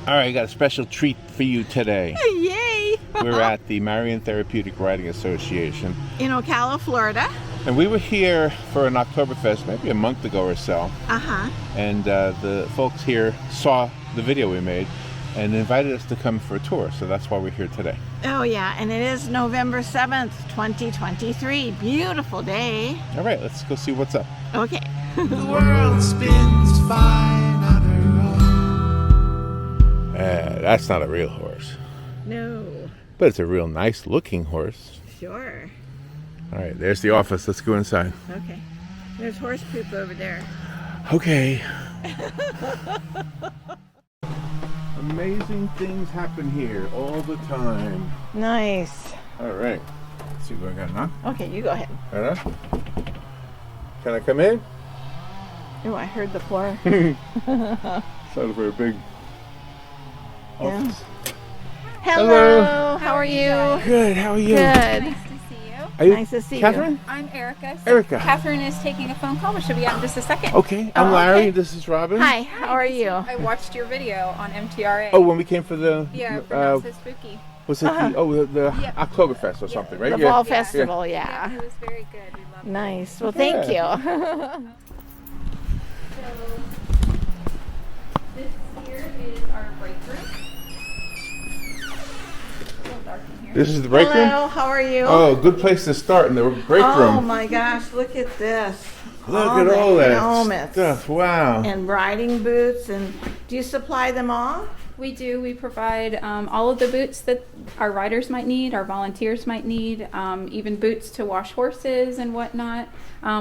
All right, I got a special treat for you today. Yay! We're at the Marion Therapeutic Riding Association. In Ocala, Florida. And we were here for an Oktoberfest maybe a month ago or so. Uh-huh. And the folks here saw the video we made and invited us to come for a tour. So that's why we're here today. Oh, yeah. And it is November 7th, 2023. Beautiful day. All right, let's go see what's up. Okay. The world spins fine on her own. That's not a real horse. No. But it's a real nice looking horse. Sure. All right, there's the office. Let's go inside. Okay. There's horse poop over there. Okay. Amazing things happen here all the time. Nice. All right. Let's see what I got now. Okay, you go ahead. Right on. Can I come in? Oh, I heard the floor. Sounds very big. Yeah. Office. Hello. How are you? Good. How are you? Good. Nice to see you. Are you Nice to see Catherine? you. I'm Erica. Erica. Catherine is taking a phone call, but she'll be out in just a second. Okay. I'm Oh, Larry. okay. This is Robin. Hi, how are you? I watched your video on MTRA. Oh, when we came for the Yeah, for Not So Spooky. was it the Yep. Oktoberfest or something, right? The Yeah. fall festival, Yeah, yeah. it was very good. We loved it. Nice. Well, thank you. So, this here is our break room. It's a little dark in here. This is the break room. Hello, how are you? Oh, good place to start in the break Oh room. my gosh, look at this. Look all at the all that helmets. stuff. Wow. And riding boots. And do you supply them all? We do. We provide all of the boots that our riders might need, our volunteers might need, even boots to wash horses and whatnot.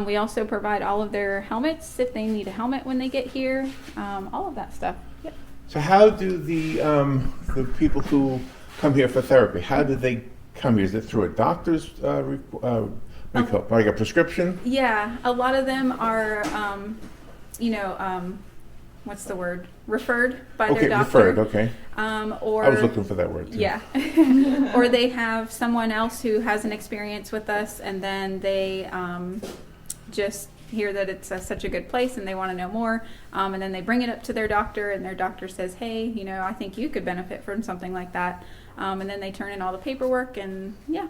We also provide all of their helmets if they need a helmet when they get here, all of that stuff. Yep. So how do the people who come here for therapy, how do they come here? Is it through a doctor's like a prescription? Yeah, a lot of them are, what's the word? Referred by Okay, their doctor. referred, okay. Or I was looking for that word too. Yeah. Or they have someone else who has an experience with us, and then they just hear that it's such a good place and they want to know more. And then they bring it up to their doctor, and their doctor says, hey, I think you could benefit from something like that. And then they turn in all the paperwork, and yeah.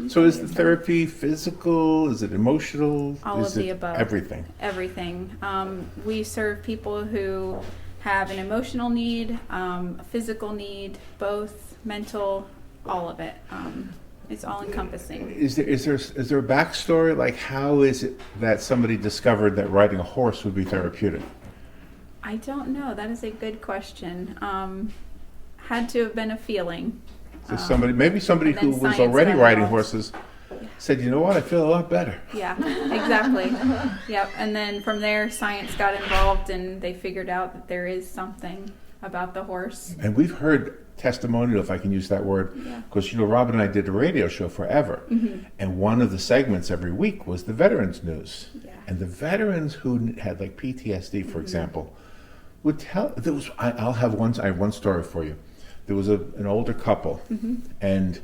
So is the therapy physical? Is it emotional? All is of the it above. Everything. Everything. We serve people who have an emotional need, a physical need, both mental, all of it. It's all encompassing. Is there a backstory? Like, how is it that somebody discovered that riding a horse would be therapeutic? I don't know. That is a good question. Had to have been a feeling. So maybe somebody and who then was science already got riding involved. horses said, you know what, I feel a lot better. Yeah, exactly. Yep. And then from there, science got involved, and they figured out that there is something about the horse. And we've heard testimonial, if I can use that word, Yeah. because Robin and I did a radio show forever, and one of the segments every week was the veterans news. Yeah. And the veterans who had like PTSD, for example, would tell. I have one story for you. There was an older couple, and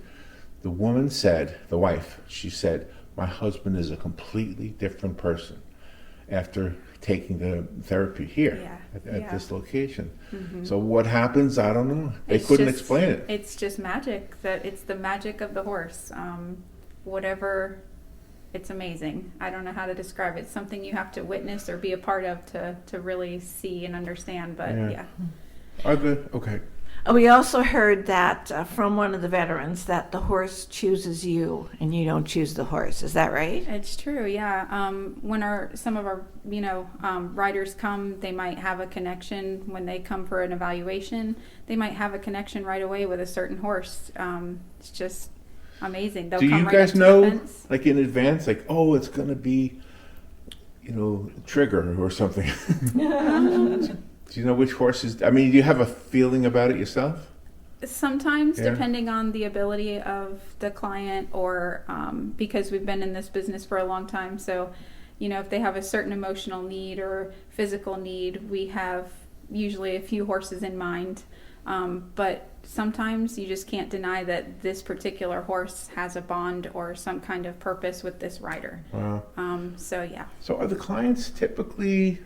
the woman said, the wife, she said, my husband is a completely different person after taking the therapy here at this location. So what happens? I don't know. They couldn't explain it. It's just magic. It's the magic of the horse. Whatever, it's amazing. I don't know how to describe it. It's something you have to witness or be a part of to really see and understand. But yeah. Okay. We also heard that from one of the veterans that the horse chooses you and you don't choose the horse. Is that right? It's true, yeah. When some of our riders come, they might have a connection when they come for an evaluation. They might have a connection right away with a certain horse. It's just amazing. They'll Do come you right guys up to the know, fence. like in advance, like, oh, it's going to be, Trigger or something? Do you know which horses? I mean, do you have a feeling about it yourself? Sometimes, Yeah. depending on the ability of the client, or because we've been in this business for a long time. So, if they have a certain emotional need or physical need, we have usually a few horses in mind. But sometimes you just can't deny that this particular horse has a bond or some kind of purpose with this rider. Wow. So, yeah. So are the clients typically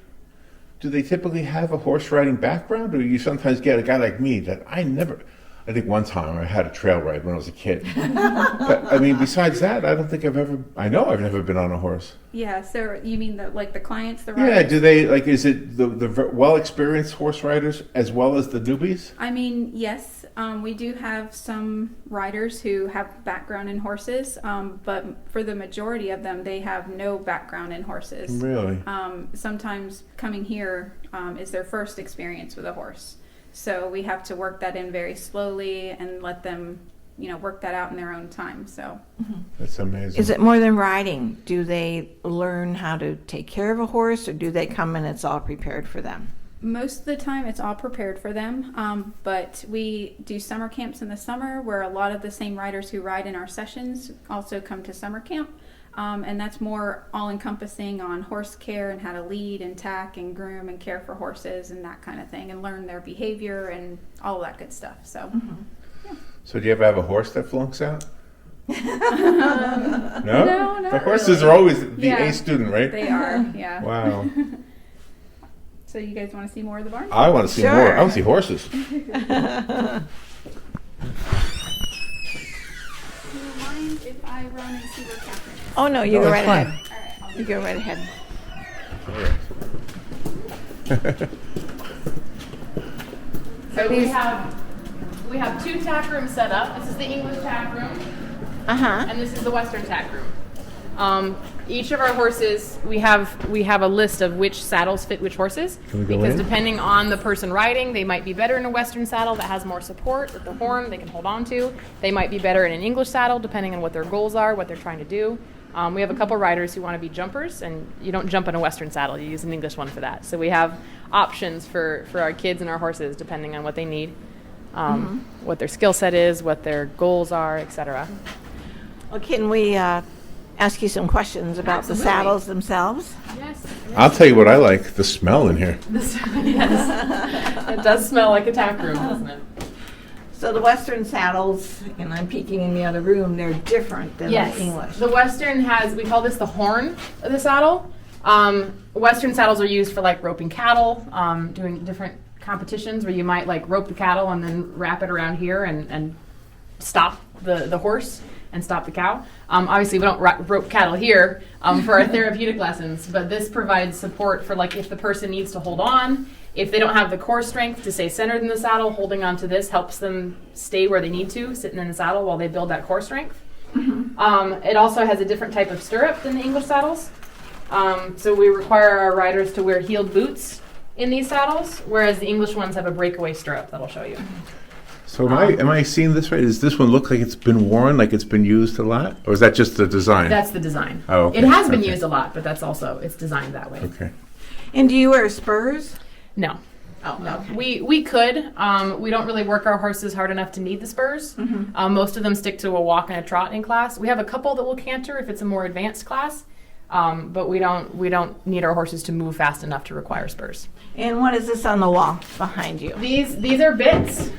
do they typically have a horse riding background, or you sometimes get a guy like me that I think one time I had a trail ride when I was a kid. But I mean, besides that, I don't think I've never been on a horse. Yeah, so you mean the clients, the Yeah, riders? do they, is it the well-experienced horse riders as well as the newbies? I mean, yes, we do have some riders who have background in horses, but for the majority of them, they have no background in horses. Really? Sometimes coming here is their first experience with a horse. So we have to work that in very slowly and let them, work that out in their own time. So That's amazing. Is it more than riding? Do they learn how to take care of a horse, or do they come and it's all prepared for them? most of the time it's all prepared for them, but we do summer camps in the summer where a lot of the same riders who ride in our sessions also come to summer camp. And that's more all-encompassing on horse care and how to lead and tack and groom and care for horses and that kind of thing, and learn their behavior and all of that good stuff. So, So do you ever have a horse that flunks out? No? No, not The horses really. are always the Yeah. A student, right? They are, yeah. Wow. So you guys want to see more of the barn? I want to see Sure. more. I want to see horses. Do you mind if I run and see where Catherine is? Oh, no, you go right fine. ahead. All right, I'll You go right ahead. So we have two tack rooms set up. This is the English tack room, Uh-huh. and this is the Western tack room. Each of our horses, we have a list of which saddles fit which horses. Can we go because in? depending on the person riding, they might be better in a Western saddle that has more support with the horn they can hold on to. They might be better in an English saddle depending on what their goals are, what they're trying to do. We have a couple riders who want to be jumpers, and you don't jump in a Western saddle. You use an English one for that. So we have options for our kids and our horses depending on what they need, what their skill set is, what their goals are, etc. Well, can we ask you some questions about the Absolutely. saddles themselves? Yes. I'll tell you what I like, the smell in here. Yes. It does smell like a tack room, doesn't it? So the Western saddles, and I'm peeking in the other room, they're different than Yes. the English. The Western has, we call this the horn of the saddle. Western saddles are used for like roping cattle, doing different competitions where you might like rope the cattle and then wrap it around here and stop the horse and stop the cow. Obviously, we don't rope cattle here for our therapeutic lessons, but this provides support for like if the person needs to hold on, if they don't have the core strength to stay centered in the saddle, holding on to this helps them stay where they need to, sitting in the saddle while they build that core strength. It also has a different type of stirrup than the English saddles. So we require our riders to wear heeled boots in these saddles, whereas the English ones have a breakaway stirrup that I'll show you. So am I seeing this right? Does this one look like it's been worn, like it's been used a lot? Or is that just the design? That's the design. Oh, okay. It has been Okay. used a lot, but that's also, it's designed that way. Okay. And do you wear spurs? No. Oh, No. okay. We could. We don't really work our horses hard enough to need the spurs. Most of them stick to a walk and a trot in class. We have a couple that will canter if it's a more advanced class, but we don't need our horses to move fast enough to require spurs. And what is this on the wall behind you? These are bits,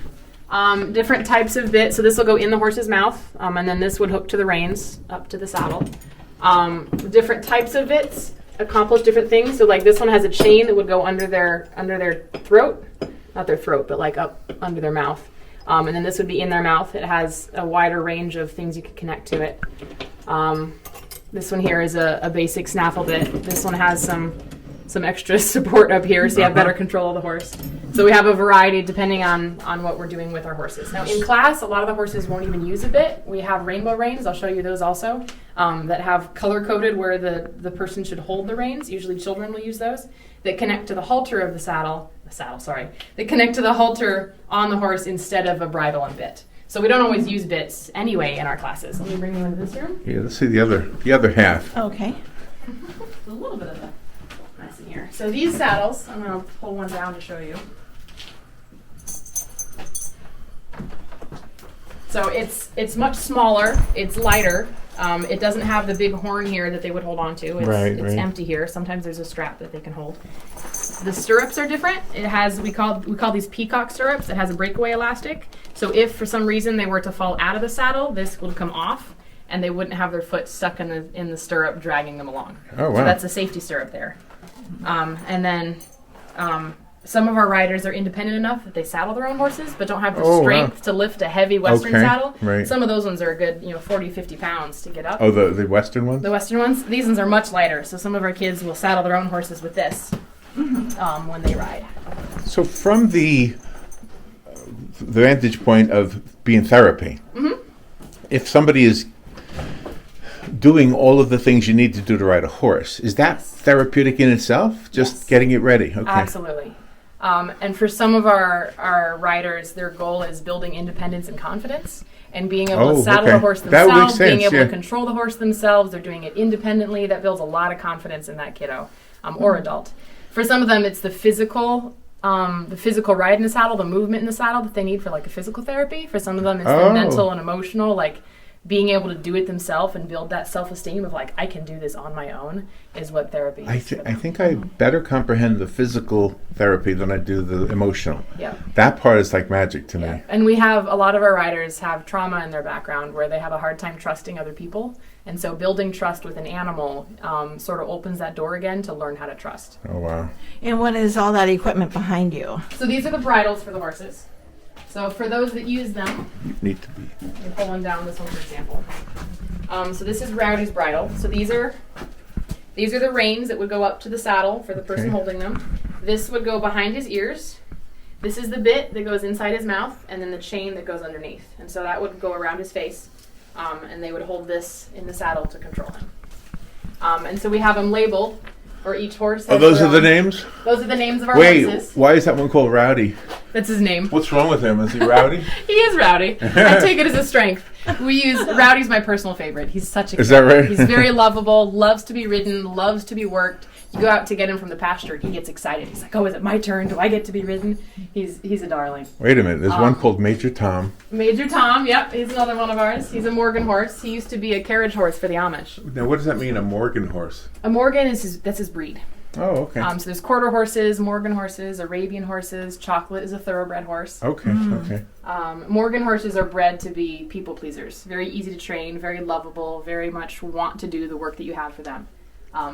different types of bits. So this will go in the horse's mouth, and then this would hook to the reins up to the saddle. Different types of bits accomplish different things. So like this one has a chain that would go under their throat, not their throat, but like up under their mouth. And then this would be in their mouth. It has a wider range of things you can connect to it. This one here is a basic snaffle bit. This one has some extra support up here so you have better control of the horse. So we have a variety depending on what we're doing with our horses. Now in class, a lot of the horses won't even use a bit. We have rainbow reins, I'll show you those also, that have color-coded where the person should hold the reins. Usually children will use those. That connect to the halter of the saddle, that connect to the halter on the horse instead of a bridle and bit. So we don't always use bits anyway in our classes. Let me bring you into this room. Yeah, let's see the other half. Okay. A little bit of a mess in here. So these saddles, I'm going to pull one down to show you. So it's much smaller, it's lighter. It doesn't have the big horn here that they would hold on to. It's Right. empty here. Sometimes there's a strap that they can hold. The stirrups are different. It has we call these peacock stirrups. It has a breakaway elastic. So if for some reason they were to fall out of the saddle, this would come off and they wouldn't have their foot stuck in the stirrup dragging them along. Oh, So wow. that's a safety stirrup there. And then Some of our riders are independent enough that they saddle their own horses, but don't have the Oh, wow. strength to lift a heavy Western Okay, saddle. right. Some of those ones are a good, 40, 50 pounds to get up. Oh, the Western ones? The Western ones, these ones are much lighter, so some of our kids will saddle their own horses with this when they ride. So from the vantage point of being therapy, if somebody is doing all of the things you need to do to ride a horse, is that therapeutic in itself? Just Yes. getting it ready? Okay. Absolutely. And for some of our riders, their goal is building independence and confidence and being able to saddle the horse That makes themselves, being sense, able yeah. to control the horse themselves. They're doing it independently. That builds a lot of confidence in that kiddo or adult. For some of them, it's the physical ride in the saddle, the movement in the saddle that they need for like a physical therapy. For some of them, it's the mental and emotional, like being able to do it themselves and build that self-esteem of like, I can do this on my own is what therapy is. I think I better comprehend the physical therapy than I do the emotional. Yeah. That part is like magic to Yeah. me. And we have a lot of our riders have trauma in their background where they have a hard time trusting other people. And so building trust with an animal sort of opens that door again to learn how to trust. Oh, wow. And what is all that equipment behind you? So these are the bridles for the horses. So for those that use them, You need to be. I'm pulling down this one for example. So this is Rowdy's bridle. So these are the reins that would go up to the saddle for the person Okay. holding them. This would go behind his ears. This is the bit that goes inside his mouth, and then the chain that goes underneath. And so that would go around his face, and they would hold this in the saddle to control him. And so we have them labeled for each horse. Oh, has those their are the own- names? Those are the names of our Wait, horses. why is that one called Rowdy? That's his name. What's wrong with him? Is he rowdy? He is rowdy. I take it as a strength. Rowdy's my personal favorite. He's such a Is that right? He's very lovable, loves to be ridden, loves to be worked. You go out to get him from the pasture, he gets excited. He's like, oh, is it my turn? Do I get to be ridden? He's a darling. Wait a minute. There's one called Major Tom. Major Tom, yep, he's another one of ours. He's a Morgan horse. He used to be a carriage horse for the Amish. Now, what does that mean, a Morgan horse? A Morgan that's his breed. Oh, okay. So there's quarter horses, Morgan horses, Arabian horses. Chocolate is a thoroughbred horse. Okay, okay. Morgan horses are bred to be people pleasers. Very easy to train, very lovable, very much want to do the work that you have for them.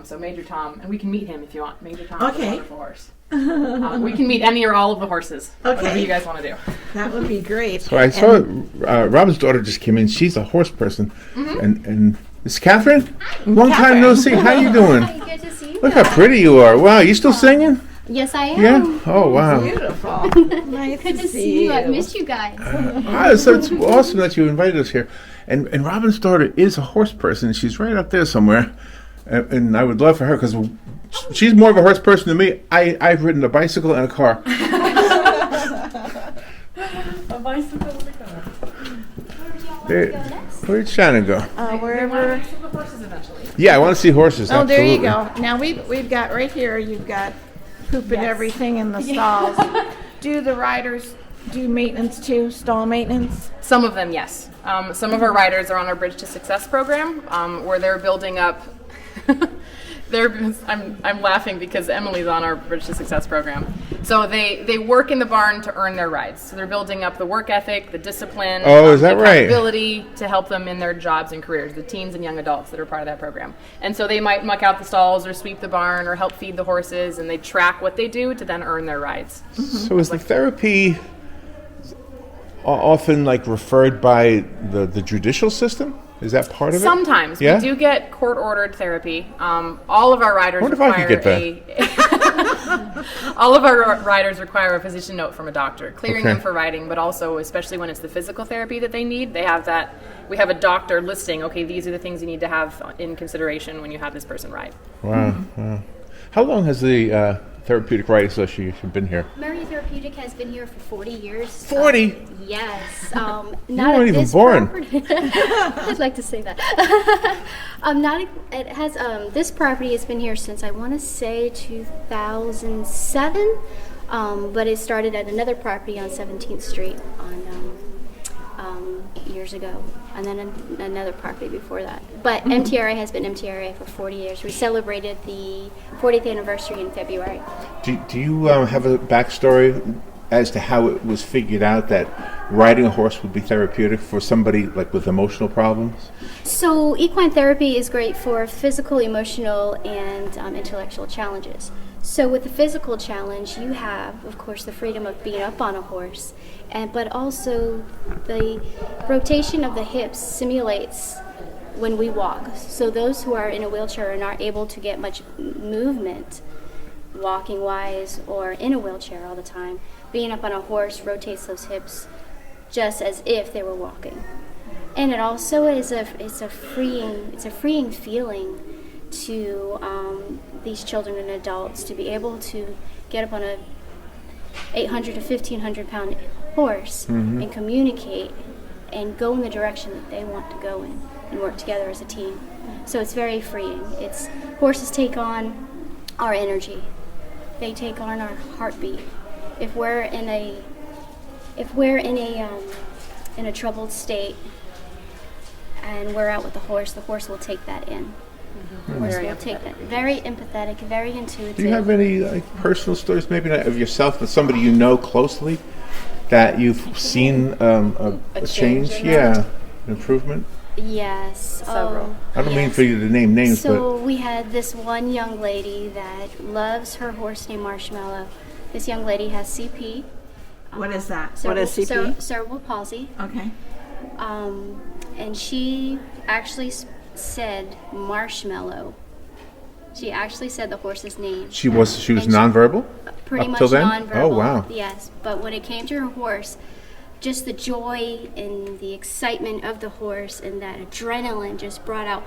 So Major Tom, and we can meet him if you want. Major Tom is a Okay. wonderful horse. We can meet any or all of the horses, whatever Okay. you guys want to do. That would be great. So I saw Robin's daughter just came in. She's a horse person. And this is Catherine? Long time no see. How you doing? Hi, good to see you. Look how pretty you are. Wow, you still singing? Yes, I am. Yeah? Oh, wow. Beautiful. Nice Good to see you. I've missed you guys. So it's awesome that you invited us here. And Robin's daughter is a horse person. She's right up there somewhere. And I would love for her because she's more of a horse person than me. I've ridden a bicycle and a car. A bicycle and a car. Where'd Shannon go? Wherever. The horses eventually. Yeah, I want to see horses. Oh, there you absolutely. go. Now we've got right here. You've got poop and Yes. everything in the stalls. Do the riders do maintenance too? Stall maintenance? Some of them, yes. Some of our riders are on our Bridge to Success program, where they're building up. I'm laughing because Emily's on our Bridge to Success program. So they work in the barn to earn their rides. So they're building up the work ethic, the discipline, Oh, is that the right? accountability to help them in their jobs and careers, the teens and young adults that are part of that program. And so they might muck out the stalls or sweep the barn or help feed the horses, and they track what they do to then earn their rides. So is the therapy often like referred by the judicial system? Is that part of it? Sometimes Yeah? we do get court-ordered therapy. All of our riders Wonder if I could require get all of our riders require a physician note from a doctor, clearing Okay. them for riding, but also, especially when it's the physical therapy that they need, they have that. We have a doctor listing. Okay, these are the things you need to have in consideration when you have this person ride. Wow. How long has the Therapeutic Riding Association been here? Marion Therapeutic has been here for 40 years. 40? Yes. Not weren't at even this born. property. I'd like to say that. It has this property has been here since I want to say 2007, but it started at another property on 17th Street years ago, and then another property before that. But MTRA has been MTRA for 40 years. We celebrated the 40th anniversary in February. Do you have a backstory as to how it was figured out that riding a horse would be therapeutic for somebody like with emotional problems? So equine therapy is great for physical, emotional, and intellectual challenges. So with the physical challenge, you have, of course, the freedom of being up on a horse, but also the rotation of the hips simulates when we walk. So those who are in a wheelchair and aren't able to get much movement, walking-wise, or in a wheelchair all the time, being up on a horse rotates those hips just as if they were walking. And it also is a freeing feeling to these children and adults to be able to get up on a 800 to 1,500 pound horse and communicate and go in the direction that they want to go in and work together as a team. So it's very freeing. Horses take on our energy. They take on our heartbeat. If we're in a troubled state and we're out with the horse will take that in. The horse will take that. Very empathetic, very intuitive. Do you have any personal stories, maybe not of yourself, but somebody you know closely that you've seen a change? Yeah, an improvement? Yes. Several. I don't mean for you to name names, So we had this one young lady that loves her horse named Marshmallow. This young lady has CP. What is that? What is CP? Cerebral palsy. Okay. And she actually said Marshmallow. She actually said the horse's name. She was And nonverbal? Pretty Up much till then? nonverbal. Oh, wow. Yes, but when it came to her horse, just the joy and the excitement of the horse and that adrenaline just brought out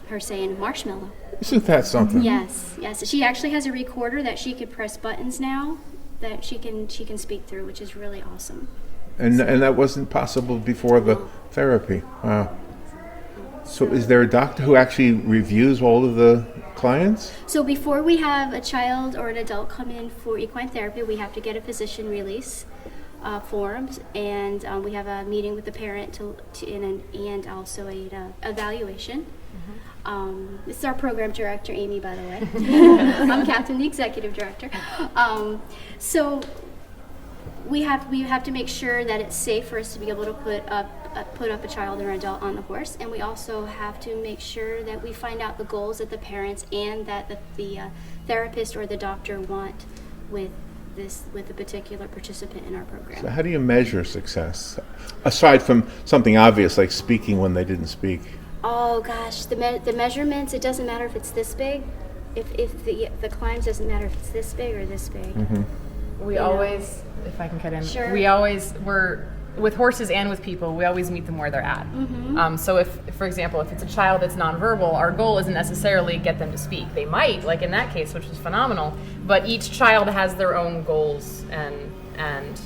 her saying Marshmallow. Isn't that something? Yes. She actually has a recorder that she could press buttons now that she can speak through, which is really awesome. And that wasn't possible before the therapy. Wow. So is there a doctor who actually reviews all of the clients? So before we have a child or an adult come in for equine therapy, we have to get a physician release forms, and we have a meeting with the parent and also a evaluation. This is our program director, Amy, by the way. I'm Captain, the executive director. So we have to make sure that it's safe for us to be able to put up a child or an adult on the horse, and we also have to make sure that we find out the goals that the parents and that the therapist or the doctor want with a particular participant in our program. So how do you measure success? Aside from something obvious like speaking when they didn't speak. Oh gosh, the measurements, it doesn't matter if it's this big. If the climbs, doesn't matter if it's this big or this big. We always, if I can cut in, Sure. we're with horses and with people, we always meet them where they're at. So if, for example, if it's a child that's nonverbal, our goal isn't necessarily get them to speak. They might, like in that case, which was phenomenal, but each child has their own goals and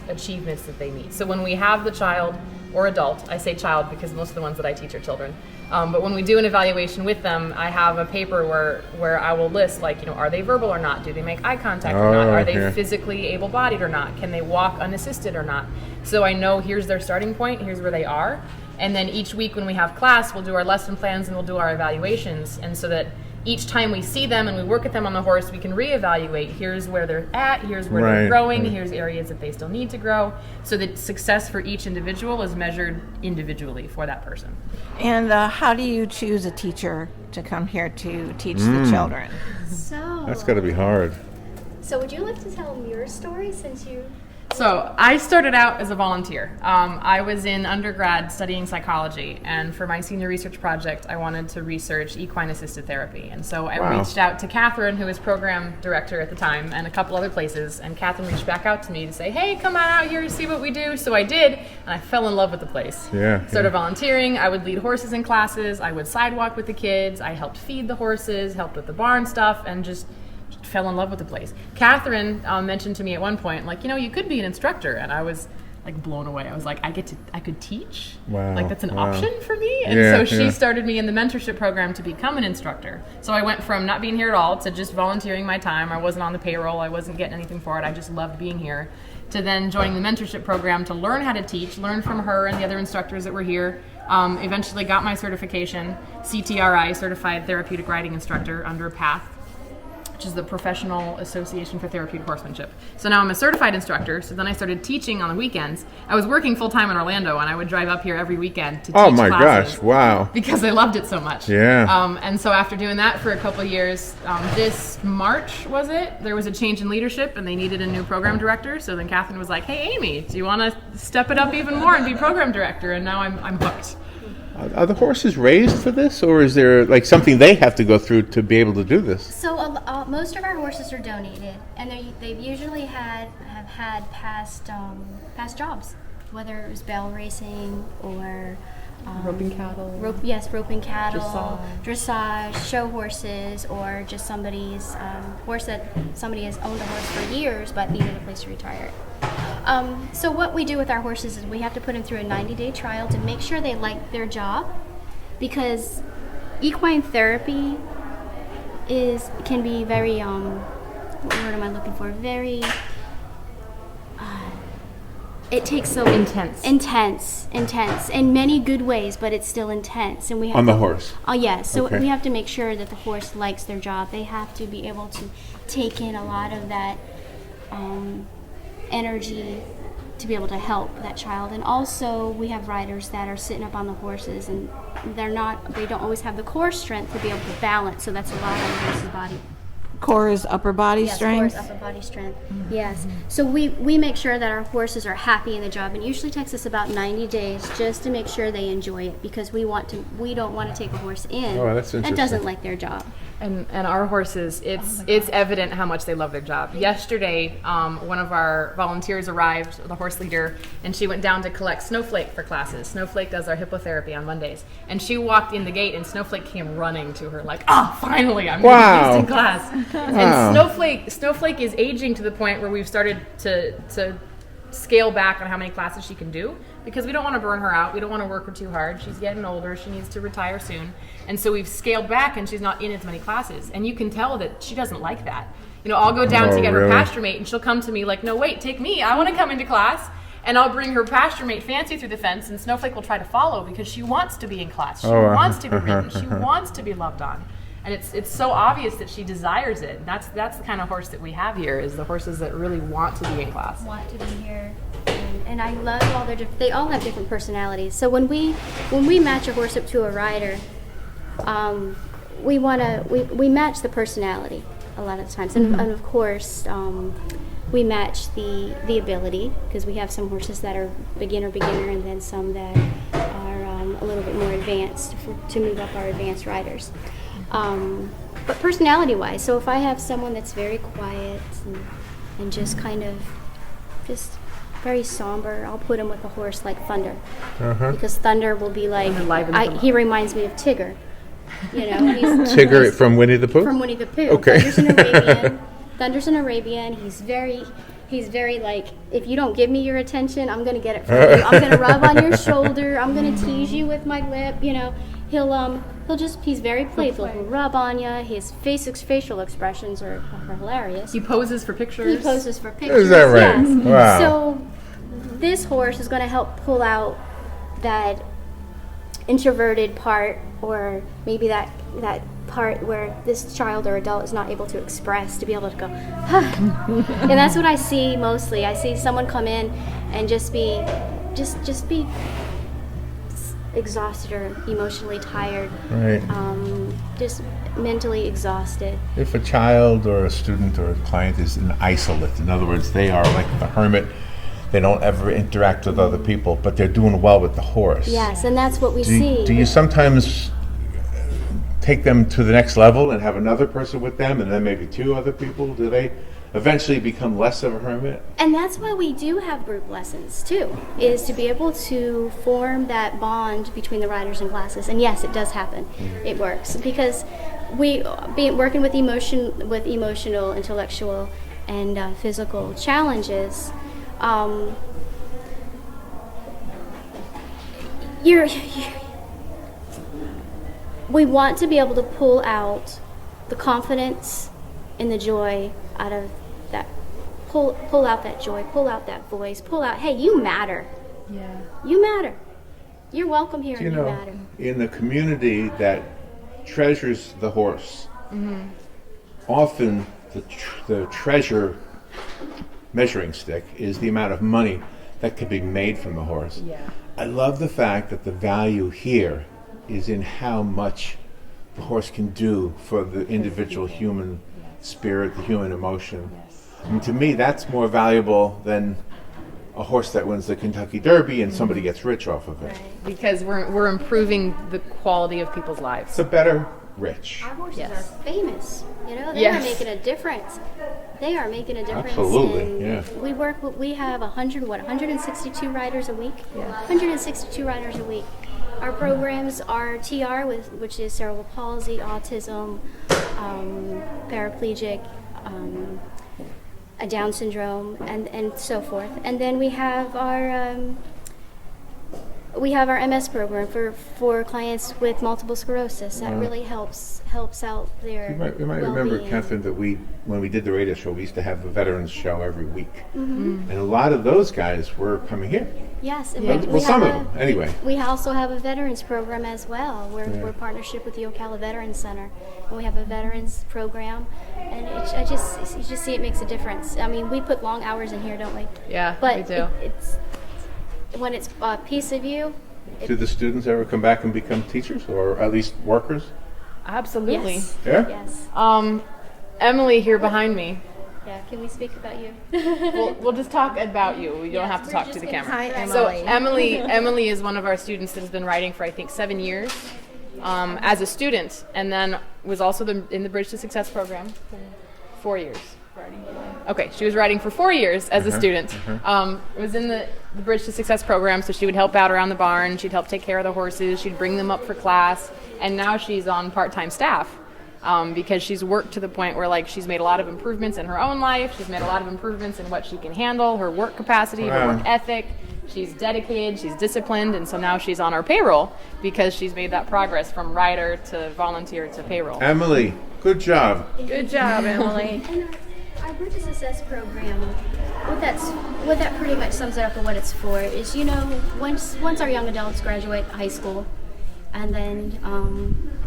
achievements that they meet. So when we have the child or adult, I say child because most of the ones that I teach are children, but when we do an evaluation with them, I have a paper where I will list, like, are they verbal or not? Do they make eye contact or not? Are they physically able-bodied or not? Can they walk unassisted or not? So I know here's their starting point, here's where they are, and then each week when we have class, we'll do our lesson plans and we'll do our evaluations, and so that each time we see them and we work with them on the horse, we can reevaluate. Here's where they're at, here's where they're growing, here's areas that they still need to grow, so that success for each individual is measured individually for that person. And how do you choose a teacher to come here to teach the children? So That's got to be hard. So would you like to tell them your story since you... So I started out as a volunteer. I was in undergrad studying psychology, and for my senior research project, I wanted to research equine-assisted therapy. And so I reached out to Catherine, who was program director at the time, and a couple other places, and Catherine reached back out to me to say, hey, come on out here to see what we do. So I did, and I fell in love with the place. Started volunteering. I would lead horses in classes. I would sidewalk with the kids. I helped feed the horses, helped with the barn stuff, and just fell in love with the place. Catherine mentioned to me at one point, like, you could be an instructor, and I was like blown away. I was like, I could teach? Wow. Like, that's an option for me? And so she started me in the mentorship program to become an instructor. So I went from not being here at all to just volunteering my time. I wasn't on the payroll. I wasn't getting anything for it. I just loved being here. To then joining the mentorship program to learn how to teach, learn from her and the other instructors that were here. Eventually got my certification, CTRI, Certified Therapeutic Riding Instructor, under PATH. which is the Professional Association for Therapeutic Horsemanship. So now I'm a certified instructor. So then I started teaching on the weekends. I was working full time in Orlando, and I would drive up here every weekend to teach Oh my classes gosh! Wow. because I loved it so much. Yeah. And so after doing that for a couple of years, this March was it? There was a change in leadership, and they needed a new program director. So then Catherine was like, "Hey, Amy, do you want to step it up even more and be program director?" And now I'm hooked. Are the horses raised for this, or is there like something they have to go through to be able to do this? So most of our horses are donated, and they've usually have had past jobs, whether it was bell racing or Roping cattle. Roping cattle, Dressage. show horses, or just somebody's horse that somebody has owned a horse for years but needed a place to retire. So what we do with our horses is we have to put them through a 90-day trial to make sure they like their job, because equine therapy can be very what word am I looking for? Very it takes so intense in many good ways, but it's still intense, and we have On the horse. Oh yes, so Okay. we have to make sure that the horse likes their job. They have to be able to take in a lot of that energy to be able to help that child. And also we have riders that are sitting up on the horses, and they don't always have the core strength to be able to balance, so that's a lot on the horse's body. Core is upper body strength? Yes, core is upper body strength. Yes. So we make sure that our horses are happy in the job, and it usually takes us about 90 days just to make sure they enjoy it, because we don't want to take a horse in Oh, that's that interesting. doesn't like their job. And our horses, it's evident how much they love their job. Yesterday, one of our volunteers arrived, the horse leader, and she went down to collect Snowflake for classes. Snowflake does our hippotherapy on Mondays. And she walked in the gate, and Snowflake came running to her like, "Oh, finally, I'm going to be used in class." Wow. And Snowflake is aging to the point where we've started to scale back on how many classes she can do, because we don't want to burn her out. We don't want to work her too hard. She's getting older. She needs to retire soon. And so we've scaled back, and she's not in as many classes. And you can tell that she doesn't like that. You know, I'll go down to get her really? pasture mate, and she'll come to me like, "No, wait, take me. I want to come into class." And I'll bring her pasture mate Fancy through the fence, and Snowflake will try to follow because she wants to be in class. She wants to be ridden. She wants to be loved on. And it's so obvious that she desires it. That's the kind of horse that we have here, is the horses that really want to be in class. Want to be here, and I love all their they all have different personalities. So when we match a horse up to a rider, we match the personality a lot of times, and of course we match the ability, because we have some horses that are beginner, and then some that are a little bit more advanced to move up our advanced riders. But personality-wise, so if I have someone that's very quiet and just kind of just very somber, I'll put him with a horse like Thunder, because Thunder will be like, he reminds me of Tigger. You know, he's Tigger from Winnie the Pooh? From Winnie the Pooh. Okay. Thunder's an Arabian. He's very like, if you don't give me your attention, I'm gonna get it from you. I'm gonna rub on your shoulder. I'm gonna tease you with my lip. You know, he's very playful. He'll rub on you. His facial expressions are hilarious. He poses for pictures. Is that right? Yes. Wow. So this horse is gonna help pull out that introverted part, or maybe that part where this child or adult is not able to express, to be able to go, huh. And that's what I see mostly. I see someone come in and just be exhausted or emotionally tired, Right. just mentally exhausted. If a child or a student or a client is an isolate, in other words, they are like the hermit, they don't ever interact with other people, but they're doing well with the horse. Yes, and that's what we see. Do you sometimes take them to the next level and have another person with them, and then maybe two other people? Do they eventually become less of a hermit? And that's why we do have group lessons too, is to be able to form that bond between the riders and classes. And yes, it does happen. It works, because working with emotional, intellectual, and physical challenges. We want to be able to pull out the confidence and the joy out of that. Pull out that joy, pull out that voice, pull out, hey, you matter. Yeah. You matter. You're welcome here, You and you know, matter. in a community that treasures the horse, often the treasure measuring stick is the amount of money that can be made from the horse. Yeah. I love the fact that the value here is in how much the horse can do for the individual human spirit, the human emotion. I mean, to me, that's more valuable than a horse that wins the Kentucky Derby and somebody gets rich off of it. Because we're improving the quality of people's lives. It's a better rich. Our horses Yes. are famous. You know, they Yes. are making a difference. They are making a difference. Absolutely, and yeah. we have 162 riders a week. 162 riders a week. Our programs are TR, which is cerebral palsy, autism, paraplegic, a Down syndrome, and so forth. And then we have our MS program for clients with multiple sclerosis. That really helps out their You might remember, well-being. Catherine, that when we did the radio show, we used to have a veterans show every week. And a lot of those guys were coming here. Yes, and Well, some of them, anyway. We also have a veterans program as well. We're partnership with the Ocala Veterans Center, and we have a veterans program. And you just see it makes a difference. I mean, we put long hours in here, don't we? Yeah, But we do. It's when it's a piece of you. Do the students ever come back and become teachers, or at least workers? Absolutely. Yes. Yeah? Yes. Emily here behind me. Yeah. Can we speak about you? We'll just talk about you. You don't have to we're talk just to the gonna- camera. Hi, So Emily. Emily is one of our students that has been riding for I think 7 years as a student, and then was also in the Bridge to Success program for 4 years. Okay, she was riding for 4 years as a student. Was in the Bridge to Success program, so she would help out around the barn. She'd help take care of the horses. She'd bring them up for class, and now she's on part-time staff. Because she's worked to the point where like she's made a lot of improvements in her own life. She's made a lot of improvements in what she can handle, her work capacity, her work ethic. She's dedicated, she's disciplined, and so now she's on our payroll because she's made that progress from rider to volunteer to payroll. Emily, good job. Good job, Emily. And our Bridge to Success program, what that pretty much sums it up for what it's for is, you know, once our young adults graduate high school, and then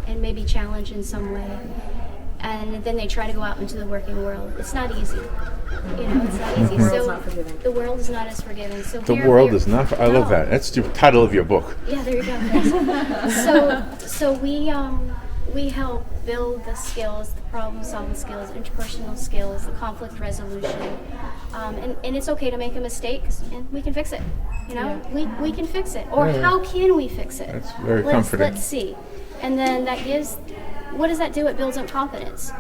and maybe challenged in some way, and then they try to go out into the working world. It's not easy. You know, it's not easy. The world's not forgiving. The world is not as forgiving. So The here world we're- is not. I love No. that. That's the title of your book. Yeah, there you go. So we help build the skills, the problem-solving skills, interpersonal skills, the conflict resolution, and it's okay to make a mistake, and we can fix it. You know, we can fix it. Or how can we fix it? That's very comforting. Let's see, and then that gives. What does that do? It builds up confidence.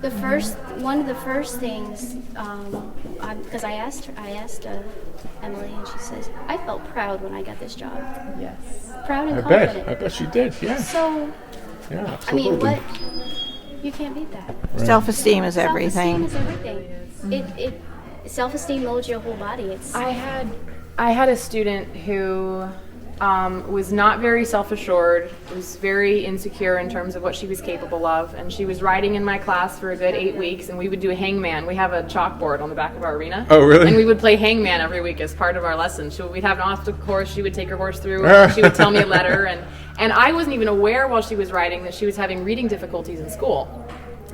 One of the first things, because I asked Emily, and she says, I felt proud when I got this job. Yes. Proud and I confident. bet she did. Yeah. So, Yeah, I absolutely. mean, what? You can't beat that. Self-esteem is everything. Self-esteem is everything. Self-esteem molds your whole body. It's I had a student who was not very self-assured, was very insecure in terms of what she was capable of, and she was riding in my class for a good 8 weeks, and we would do a hangman. We have a chalkboard on the back of our arena. Oh, really? And we would play hangman every week as part of our lesson. We'd have an obstacle course she would take her horse through, and she would tell me a letter, and I wasn't even aware while she was riding that she was having reading difficulties in school,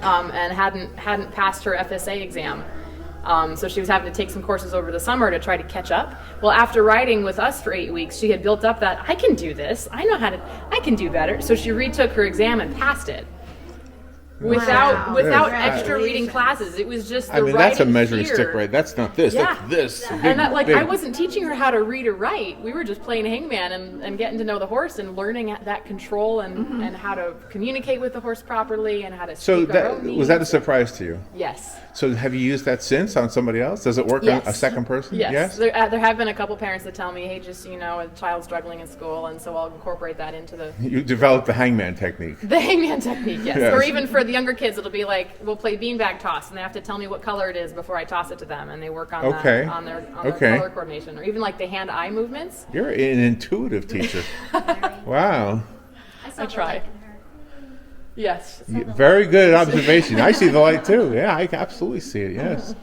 and hadn't passed her FSA exam. So she was having to take some courses over the summer to try to catch up. Well, after riding with us for 8 weeks, she had built up that, I can do this. I can do better. So she retook her exam and passed it. Without Yeah. extra reading classes. It was just the I mean, that's a writing measuring here. stick, right? That's not this. Yeah. That's this. And that, Big. I wasn't teaching her how to read or write. We were just playing hangman and getting to know the horse and learning that control and how to communicate with the horse properly and how to So speak our own needs. was that a surprise to you? Yes. So have you used that since on somebody else? Does it work on a Yes. second person? Yes. There have been a couple parents that tell me, hey, just, a child's struggling in school, and so I'll incorporate that into the You developed the hangman technique. hangman technique, yes. Yes. Or even for the younger kids, it'll be like, we'll play beanbag toss, and they have to tell me what color it is before I toss it to them, and they work on Okay. that, on their Okay. color coordination, or even like the hand-eye movements. You're an intuitive teacher. Wow. I try. Yes. Very good observation. I see the light too. Yeah, I absolutely see it. Yes.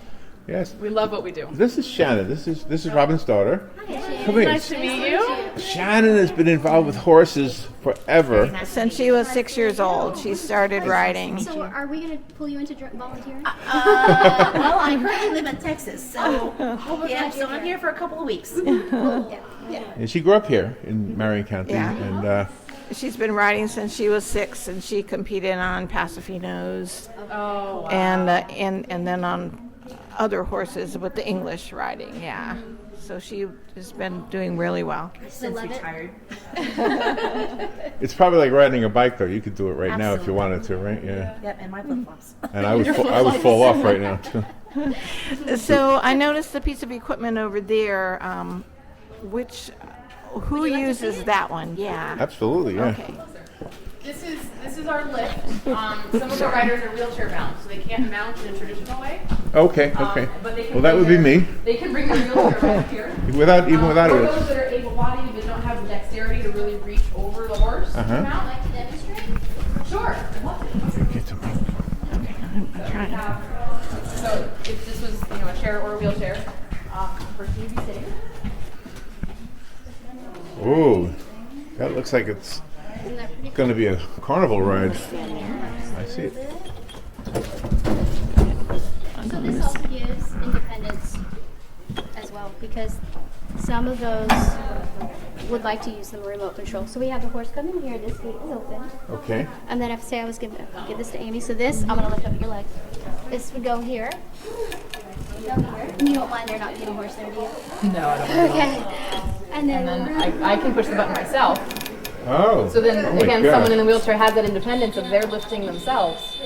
Yes. We love what we do. This is Shannon. This is Robin's daughter. Come here. Nice to meet you. Shannon has been involved with horses forever. Since she was 6 years old, she started riding. So are we going to pull you into volunteering? Well, I currently live in Texas, so yeah, so I'm here for a couple of weeks. And she grew up here in Marion County. Yeah. And She's been riding since she was 6, and she competed on Pasafinos. Oh, wow. And then on other horses with the English riding, yeah. So she has been doing really well. Since retired. it's probably like riding a bike, though. You could do it right now if you wanted to, right? Yeah. Yep, and my flip-flops. And I would fall off right now, too. So I noticed a piece of equipment over there. Who uses that one? Yeah. Absolutely, yeah. Okay. This is our lift. Some of our riders are wheelchair bound, so they can't mount in a traditional way. Okay, okay. But they can Well, that would be me. They can bring their wheelchair right here. Without For it. those that are able-bodied but don't have the dexterity to really reach over the horse to mount. Like to demonstrate? Sure. I'd love to. Get to me. Okay, I'm trying. So if this was, a chair or a wheelchair, the person would be sitting. Ooh, that looks like it's going to be a carnival ride. I see it. So this also gives independence as well, because some of those would like to use the remote control. So we have the horse come in here, this gate is open. Okay. And then if say I was give this to Amy, so this, I'm gonna lift up your leg. This would go here. Go here. And you don't mind there not being a horse there, do you? No, I don't. Okay. And then, I can push the button myself. Oh. So then, oh my again, God. someone in the wheelchair has that independence of they're lifting themselves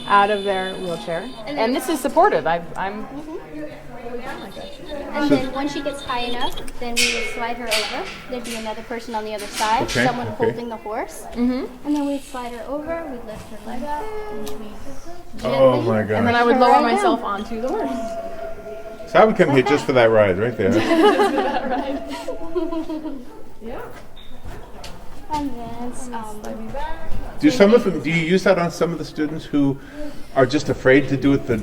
out of their wheelchair. And this is supportive. I'm and then when she gets high enough, then we would slide her over. There'd be another person on the other side, Okay, someone okay. holding the horse. And then we'd slide her over, we'd lift her leg up, and we Oh my God. and then I would Her lower right myself down. onto the horse. So I would come here just for that ride right there. And then Do you use that on some of the students who are just afraid to do it the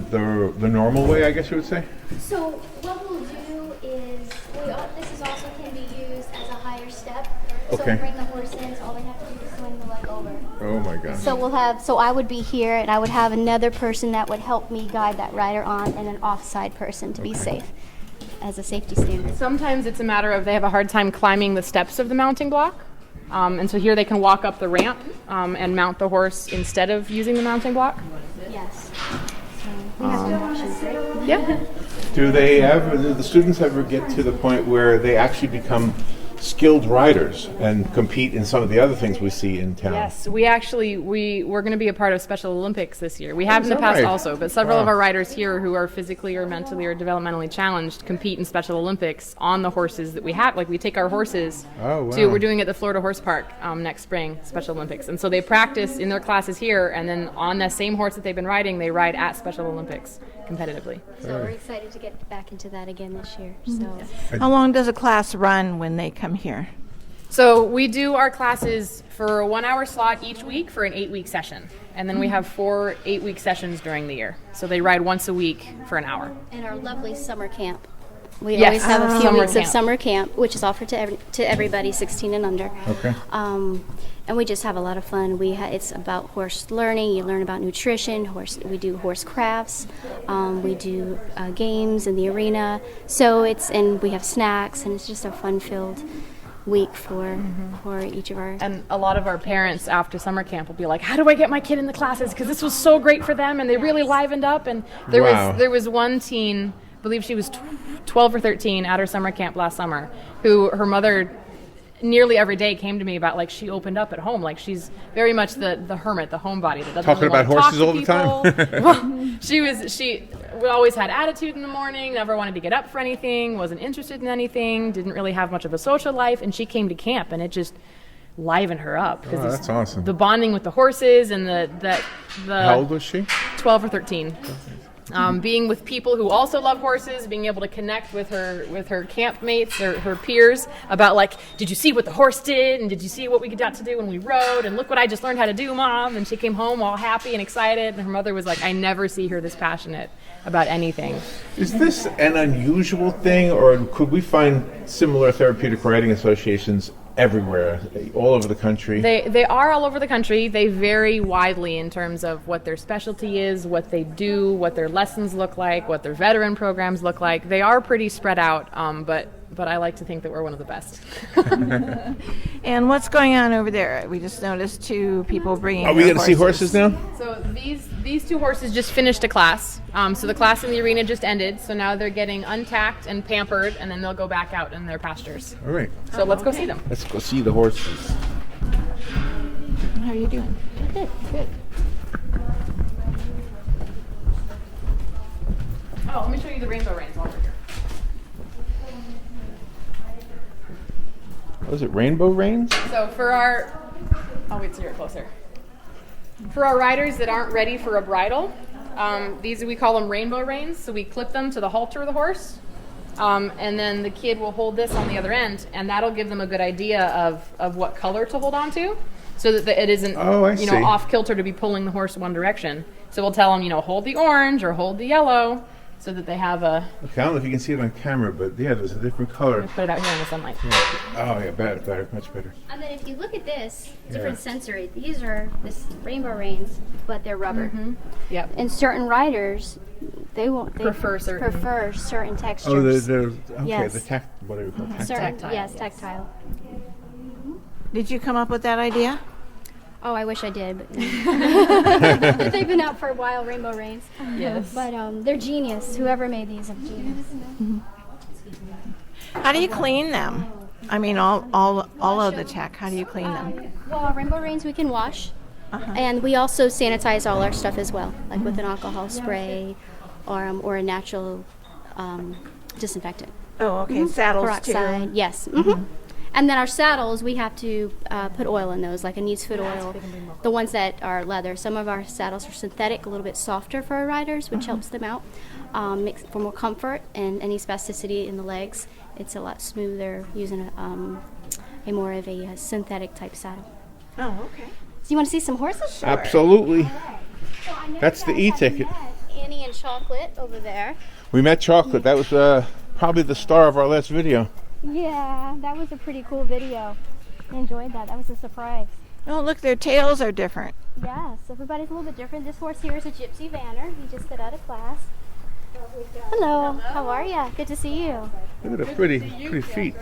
normal way, I guess you would say? so what we'll do is this is also can be used as a higher step. So Okay. bring the horse in, so all they have to do is swing the leg over. Oh my God. So I would be here, and I would have another person that would help me guide that rider on, and an offside person to be safe, as a safety standard. Sometimes it's a matter of they have a hard time climbing the steps of the mounting block. And so here they can walk up the ramp and mount the horse instead of using the mounting block. Yes. So we have some options, right? Yeah. Do the students ever get to the point where they actually become skilled riders and compete in some of the other things we see in town? Yes, we're going to be a part of Special Olympics this year. We have in the that past right? also, but several of Wow. our riders here who are physically or mentally or developmentally challenged compete in Special Olympics on the horses that we have. Like we take our horses Oh, wow. to, we're doing it at the Florida Horse Park next spring, Special Olympics. And so they practice in their classes here, and then on that same horse that they've been riding, they ride at Special Olympics competitively. So we're excited to get back into that again this year. So How long does a class run when they come here? So we do our classes for a 1 hour slot each week for an 8-week session. And then we have 4 8-week sessions during the year. So they ride once a week for an hour. and our lovely summer camp. We Yes. always have a few Summer weeks camp. of summer camp, which is offered to everybody 16 and under. Okay. And we just have a lot of fun. It's about horse learning. You learn about nutrition. We do horse crafts. We do games in the arena. So and we have snacks, and it's just a fun-filled week for each of our. And a lot of our parents after summer camp will be like, how do I get my kid in the classes? Because this was so great for them, and they really livened up. And Wow. there was one teen, I believe she was 12 or 13 at her summer camp last summer, who her mother nearly every day came to me about, like, she opened up at home. Like, she's very much the hermit, the homebody that doesn't Talking really about want to horses talk all to the time? people. Well, she always had attitude in the morning, never wanted to get up for anything, wasn't interested in anything, didn't really have much of a social life, and she came to camp, and it just livened her up. 'Cause Oh, that's awesome. The bonding with the horses and the How old was she? 12 or 13. being with people who also love horses, being able to connect with her campmates or her peers about like, did you see what the horse did, and did you see what we got to do when we rode, and look what I just learned how to do, Mom. And she came home all happy and excited, and her mother was like, I never see her this passionate about anything. Is this an unusual thing, or could we find similar therapeutic riding associations everywhere, all over the country? They are all over the country. They vary widely in terms of what their specialty is, what they do, what their lessons look like, what their veteran programs look like. They are pretty spread out, but I like to think that we're one of the best. And what's going on over there? We just noticed 2 people bringing Are we their going to see horses now? So these 2 horses just finished a class. So the class in the arena just ended. So now they're getting untacked and pampered, and then they'll go back out in their pastures. All right. So let's go see them. Let's go see the horses. How are you doing? Good. Good. Oh, let me show you the rainbow reins while we're here. Was it rainbow reins? So for I'll wait till you're closer. For our riders that aren't ready for a bridle, these we call them rainbow reins. So we clip them to the halter of the horse, and then the kid will hold this on the other end, and that'll give them a good idea of what color to hold on to, so that it isn't see. off kilter to be pulling the horse one direction. So we'll tell them hold the orange or hold the yellow, so that they have a. Okay, I don't know if you can see it on camera, but yeah, there's a different color. Put it out here in the sunlight. Oh yeah, better, much better. And then if you look at this, different sensory. These are this rainbow reins, but they're rubber. Yep. And certain riders, they Prefer certain textures. Oh, okay, Yes. the what do you call it? Tactile, Yes, yes. tactile. Did you come up with that idea? Oh, I wish I did, but no. They've been out for a while, rainbow reins. Yes. But they're genius. Whoever made these are genius. How do you clean them? I mean, all of the tech. How do you clean them? Well, rainbow reins we can wash, and we also sanitize all our stuff as well, like with an alcohol spray or a natural distrinctant. Oh, okay. Saddles Peroxide, too. yes. And then our saddles, we have to put oil in those, like a neat's foot oil. The ones that are leather. Some of our saddles are synthetic, a little bit softer for our riders, which helps them out. Makes for more comfort and any spasticity in the legs. It's a lot smoother using a more of a synthetic type saddle. Oh, okay. So you want to see some horses? Absolutely. So I know That's you the guys e-ticket. have met Annie and Chocolate over there. We met Chocolate. That was probably the star of our last video. Yeah, that was a pretty cool video. I enjoyed that. That was a surprise. Oh, look, their tails are different. Yes, everybody's a little bit different. This horse here is a Gypsy Vanner. He just got out of class. Hello, how are you? Good to see you. Look at the pretty feet.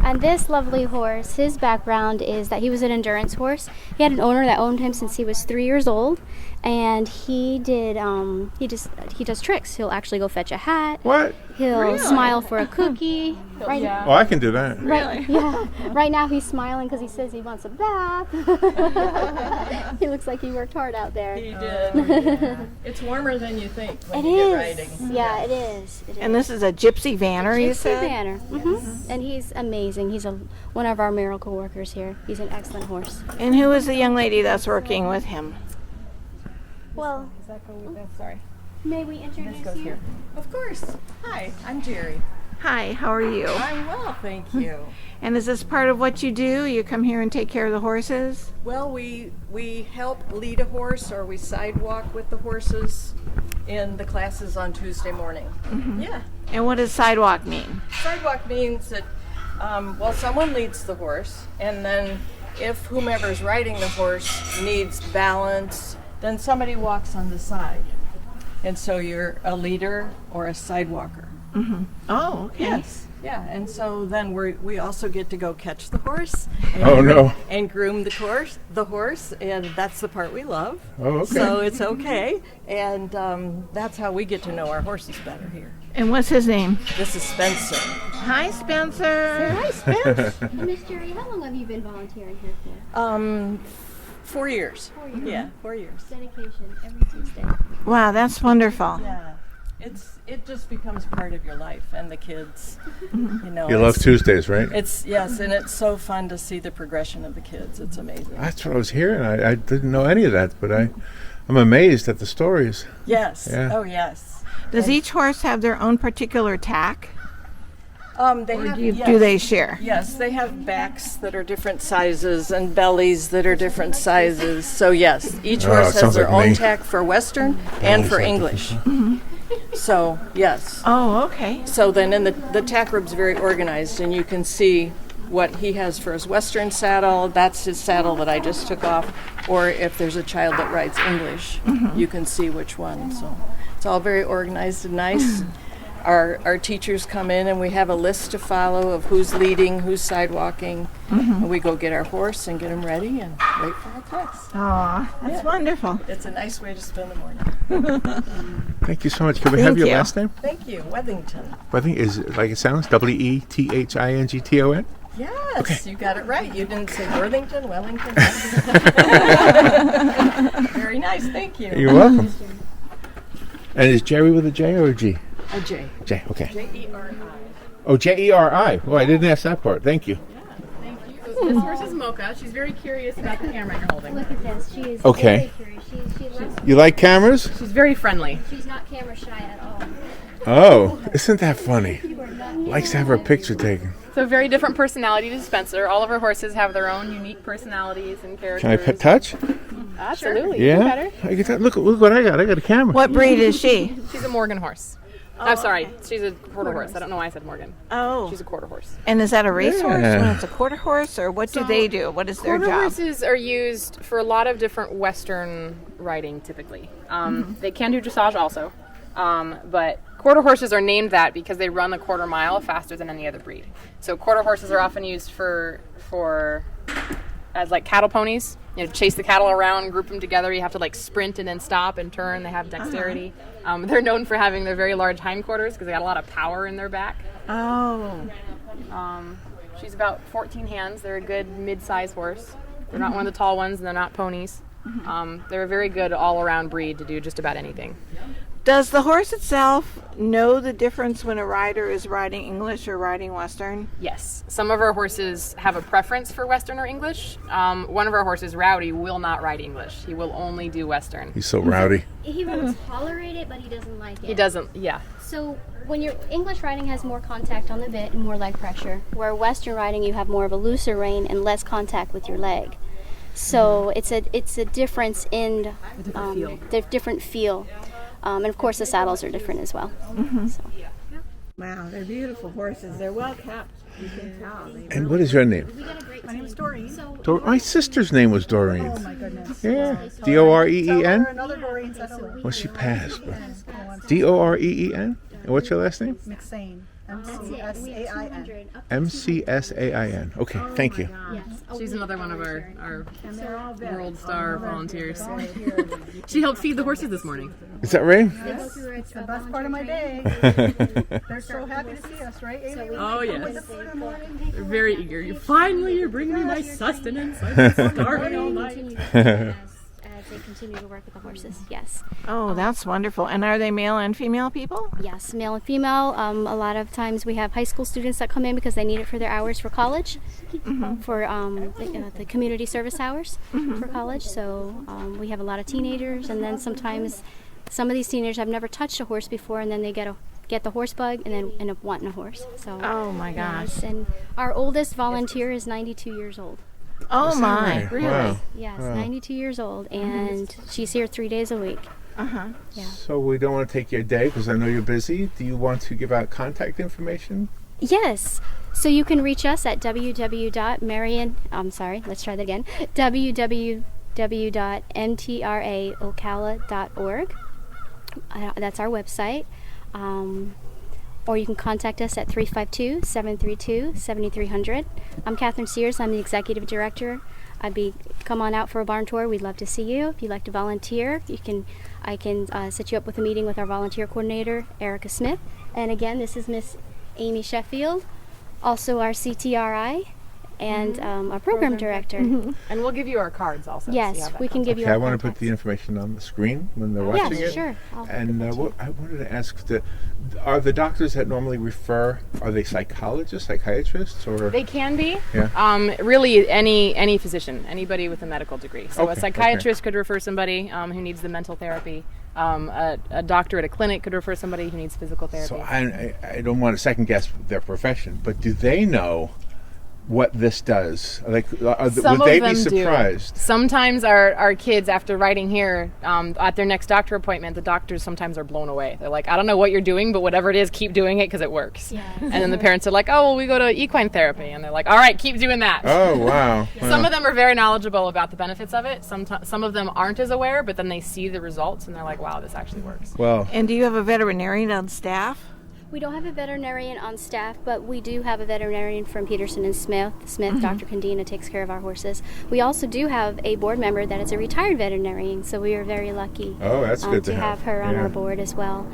And this lovely horse, his background is that he was an endurance horse. He had an owner that owned him since he was 3 years old, and he does tricks. He'll actually go fetch a hat. What? He'll smile for a cookie. Right, Oh, I can do that. right, yeah. Right now he's smiling because he says he wants a bath. He looks like he worked hard out there. He did. It's warmer than you think when It you is. get riding. Yeah, it is. It is. And this is a Gypsy Vanner, you Gypsy said? Banner. And he's amazing. He's one of our miracle workers here. He's an excellent horse. And who is the young lady that's working with him? Well, Sorry. may we introduce you? Of course. Hi, I'm Jerry. Hi, how are you? I'm well, thank you. And is this part of what you do? You come here and take care of the horses? Well, we help lead a horse or we sidewalk with the horses in the classes on Tuesday morning. Yeah. And what does sidewalk mean? Sidewalk means that, someone leads the horse, and then if whomever's riding the horse needs balance, then somebody walks on the side. And so you're a leader or a sidewalker. Oh, okay. Yes. Yeah, and so then we also get to go catch the horse. Oh no. And groom the horse, and that's the part we love. Oh, okay. So it's okay, and that's how we get to know our horses better here. And what's his name? This is Spencer. Hi, Spencer. Hi, Spence. Miss Jerry, how long have you been volunteering here for? 4 years. 4 years. Yeah, 4 years. Dedication every Tuesday. Wow, that's wonderful. Yeah, it just becomes part of your life and the kids. You know, You love Tuesdays, right? It's yes, and it's so fun to see the progression of the kids. It's amazing. That's what I was hearing. I didn't know any of that, but I'm amazed at the stories. Yes. Yeah. Oh, yes. Does each horse have their own particular tack? They have, Do they share? Yes, they have backs that are different sizes and bellies that are different sizes. So yes, each Oh, horse it has sounds their like own me. tack for Western and for English. So yes. Oh, okay. So then in the tack room's very organized, and you can see what he has for his Western saddle. That's his saddle that I just took off. Or if there's a child that rides English, you can see which one. So it's all very organized and nice. Our teachers come in and we have a list to follow of who's leading, who's sidewalking, and we go get our horse and get him ready and wait for our class. Aw, that's wonderful. It's a nice way to spend the morning. Thank you so much. Can we have Thank your you. last name? Thank you, Wethington. I think is it like it sounds. Wethington. Yes, you got it right. You didn't say Worthington, Wellington. Very nice, thank you. You're welcome. And is Jerry with a J or a G? A J. J. Okay. J-E-R-I. Oh, Jeri. Oh, I didn't ask that part. Thank you. Thank you. This horse is Mocha. She's very curious about the camera you're holding. Look at this. She is Okay. very curious. She loves, You like cameras? She's very friendly. she's not camera shy at all. Oh, isn't that funny? Likes to have her picture taken. So very different personality to Spencer. All of our horses have their own unique personalities and characters. Can I touch? Absolutely. You Yeah. better. I can touch. Look what I got. I got a camera. What breed is she? She's a Morgan horse. I'm sorry. She's a quarter horse. I don't know why I said Morgan. Oh. She's a quarter horse. And is that a racehorse Yeah. when it's a quarter horse, or what do they do? What is their Quarter job? horses are used for a lot of different Western riding, typically. They can do dressage also, but quarter horses are named that because they run a quarter mile faster than any other breed. So quarter horses are often used for as like cattle ponies. You know, chase the cattle around, group them together. You have to like sprint and then stop and turn. They have dexterity. They're known for having their very large hindquarters because they got a lot of power in their back. Oh. She's about 14 hands. They're a good mid-size horse. They're not one of the tall ones, and they're not ponies. They're a very good all-around breed to do just about anything. Does the horse itself know the difference when a rider is riding English or riding Western? Yes. Some of our horses have a preference for Western or English. One of our horses, Rowdy, will not ride English. He will only do Western. He's so rowdy. He will tolerate it, but he doesn't like it. He doesn't, yeah. So when you're English riding has more contact on the bit and more leg pressure, where Western riding you have more of a looser rein and less contact with your leg. So it's a difference in the different feel. And of course the saddles are different as well. So. Wow, they're beautiful horses. They're well kept. You can tell. And what is your name? My name is Doreen. My sister's name was Doreen. Oh my goodness. Yeah. Doreen. Another Doreen Cecily. Well, she passed. But Doreen. And what's your last name? McSain. That's it. We have M-C-S-A-I-N. 200 up to MCSAIN. Okay, thank you. Yes. She's another one of our World Star volunteers. She helped feed the horses this morning. Is that right? It's the best part of my day. They're so happy to see us, right, Amy? Oh, yes. They're very eager. You're bringing me my sustenance. I've been starving all night. As they continue to work with the horses, yes. Oh, that's wonderful. And are they male and female people? Yes, male and female. A lot of times we have high school students that come in because they need it for their hours for college, for the community service hours for college. So we have a lot of teenagers, and then sometimes some of these teenagers have never touched a horse before, and then they get the horse bug and then end up wanting a horse. So Oh my gosh. yes, and our oldest volunteer is 92 years old. Oh my. right? Really? Wow. Yes, 92 years old, and she's here 3 days a week. Uh-huh. Yeah. So we don't want to take your day because I know you're busy. Do you want to give out contact information? Yes. So you can reach us at www.mtraocala.org. That's our website. Or you can contact us at 352-732-7300. I'm Catherine Sears. I'm the Executive Director. Come on out for a barn tour. We'd love to see you. If you'd like to volunteer, I can set you up with a meeting with our volunteer coordinator, Erica Smith. And again, this is Miss Amy Sheffield, also our CTRI, and our program director. And we'll give you our cards also. so you Yes, have that we can give you Okay, I our want to put contacts. the information on the screen when they're watching Yes, it. sure. And what I wanted to ask, are the doctors that normally refer, are they psychologists, psychiatrists, or? They can be. Yeah. Really, any physician, anybody with a medical degree. So Okay, a psychiatrist could refer somebody who needs the mental therapy. A doctor at a clinic could refer somebody who needs physical therapy. So I don't want to second guess their profession, but do they know what this does? Like, Some would they of them be surprised? do. Sometimes our kids, after riding here, at their next doctor appointment, the doctors sometimes are blown away. They're like, I don't know what you're doing, but whatever it is, keep doing it because it works. Yes. And then the parents are like, oh, well, we go to equine therapy. And they're like, all right, keep doing that. Oh, wow. Some of them are very knowledgeable about the benefits of it. Some of them aren't as aware, but then they see the results and they're like, wow, this actually works. Well, And do you have a veterinarian on staff? We don't have a veterinarian on staff, but we do have a veterinarian from Peterson and Smith. Dr. Condina takes care of our horses. We also do have a board member that is a retired veterinarian, so we are very lucky oh, that's good to have her on Yeah. our board as well.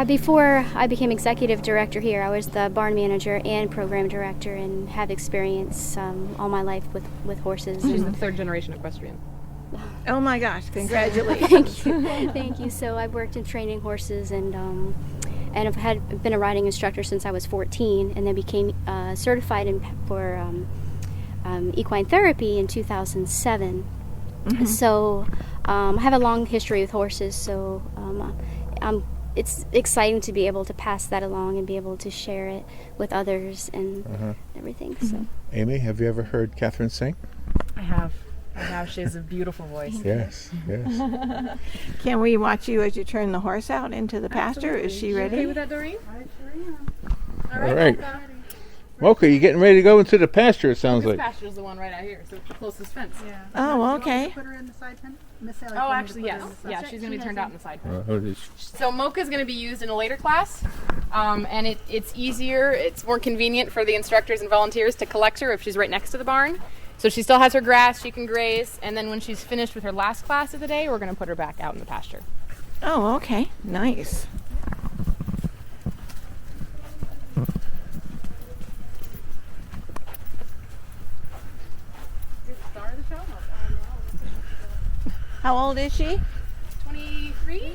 Before I became executive director here, I was the barn manager and program director, and have experience all my life with horses. She's the third generation equestrian. Oh my gosh, congratulations. Thank you. So I've worked in training horses, and I've been a riding instructor since I was 14, and then became certified for equine therapy in 2007. So I have a long history with horses, so it's exciting to be able to pass that along and be able to share it with others and everything. So Amy, have you ever heard Catherine sing? I have. She has a beautiful voice. Yes, yes. Can we watch you as you turn the horse out into the pasture? Is she ready? Okay with that, Doreen? All right. Mocha, you getting ready to go into the pasture, it sounds This like. pasture is the one right out here, so the closest fence. Yeah. Oh, okay. Put her in the side pen? Miss Sally Oh, told me to actually, put her yes. in the side Yeah, pen. she's going to be turned out in the side. So So Mocha's going to be used in a later class, and it's easier, it's more convenient for the instructors and volunteers to collect her if she's right next to the barn. So she still has her grass, she can graze, and then when she's finished with her last class of the day, we're going to put her back out in the pasture. Oh, okay. Nice. How old is she? 23?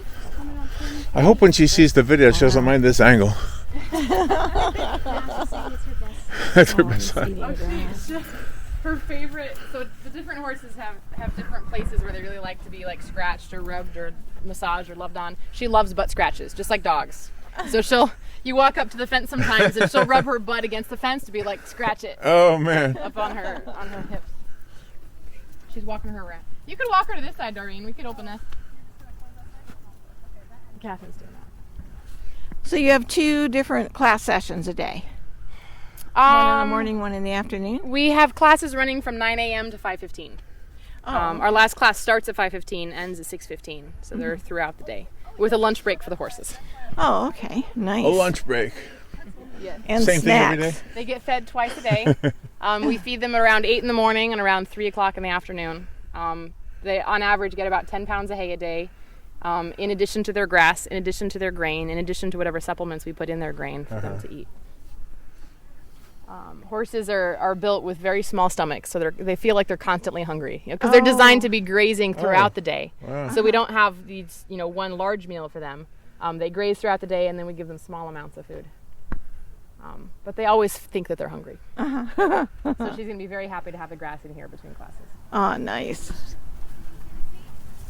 I hope when she sees the video, she doesn't mind this angle. That's her best side. Her favorite, so the different horses have different places where they really like to be like scratched or rubbed or massaged or loved on. She loves butt scratches, just like dogs. So you walk up to the fence sometimes and she'll rub her butt against the fence to be like, scratch it Oh, man. up on her hips. She's walking her around. You could walk her to this side, Doreen. We could open this. Catherine's doing that. So you have 2 different class sessions a day. One in the morning, one in the afternoon. We have classes running from 9 a.m. to 5:15. Our last class starts at 5:15, ends at 6:15, so they're throughout the day, with a lunch break for the horses. Oh, okay. Nice. A lunch break. And Same thing snacks. every day? They get fed twice a day. We feed them around 8 in the morning and around 3 o'clock in the afternoon. They, on average, get about 10 pounds of hay a day, in addition to their grass, in addition to their grain, in addition to whatever supplements we put in their grain for them to eat. Horses are built with very small stomachs, so they feel like they're constantly hungry because they're designed to be grazing throughout the day. Wow. So we don't have these, one large meal for them. They graze throughout the day, and then we give them small amounts of food. But they always think that they're hungry. So she's going to be very happy to have the grass in here between classes. Oh, nice.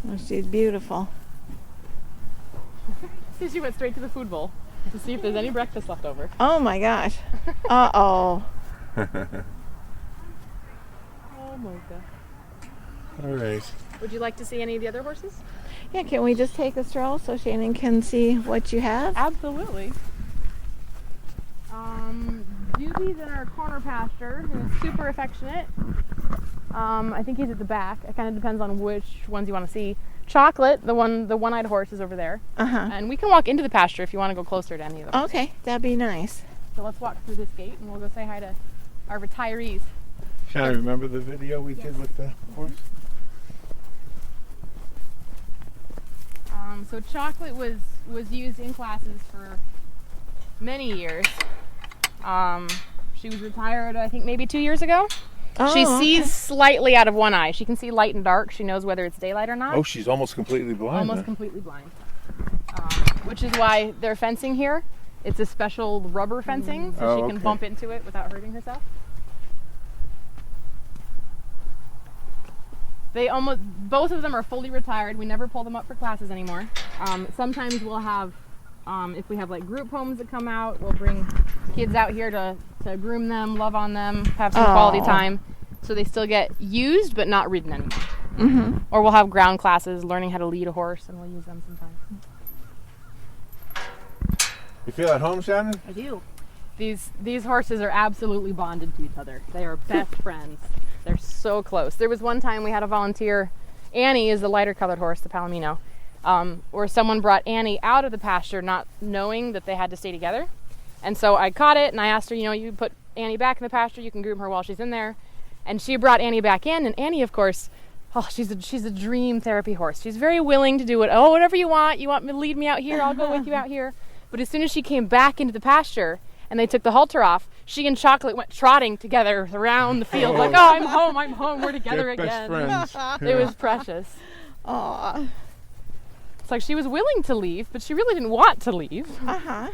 Oh, she's beautiful. So she went straight to the food bowl to see if there's any breakfast left over. Oh my gosh. Uh-oh. Oh, Mocha. All right. Would you like to see any of the other horses? Yeah, can we just take a stroll so Shannon can see what you have? Absolutely. Doobie's in our corner pasture, who's super affectionate. I think he's at the back. It kind of depends on which ones you want to see. Chocolate, the one-eyed horse, is over there. And we can walk into the pasture if you want to go closer to any of them. Okay, that'd be nice. So let's walk through this gate and we'll go say hi to our retirees. Shannon, remember the video we did with the horse? So Chocolate was used in classes for many years. She was retired, I think, maybe 2 years ago. She sees slightly out of one eye. She can see light and dark. She knows whether it's daylight or not. Oh, she's almost completely blind. Almost completely blind. Which is why they're fencing here. It's a special rubber fencing, so she can bump into it without hurting herself. Both of them are fully retired. We never pull them up for classes anymore. Sometimes we'll have, if we have like group homes that come out, we'll bring kids out here to groom them, love on them, have some quality time. So they still get used, but not ridden anymore. Mm-hmm. Or we'll have ground classes, learning how to lead a horse, and we'll use them sometimes. You feel at home, Shannon? I do. These horses are absolutely bonded to each other. They are best friends. They're so close. There was one time we had a volunteer. Annie is the lighter colored horse, the Palomino, where someone brought Annie out of the pasture not knowing that they had to stay together. And so I caught it and I asked her, you put Annie back in the pasture, you can groom her while she's in there. And she brought Annie back in, and Annie, of course, she's a dream therapy horse. She's very willing to do it. Oh, whatever you want me to lead me out here, I'll go with you out here. But as soon as she came back into the pasture and they took the halter off, she and Chocolate went trotting together around the field like, I'm home, we're together again. Best friends. It was precious. Aw. It's like she was willing to leave, but she really didn't want to leave. Uh-huh.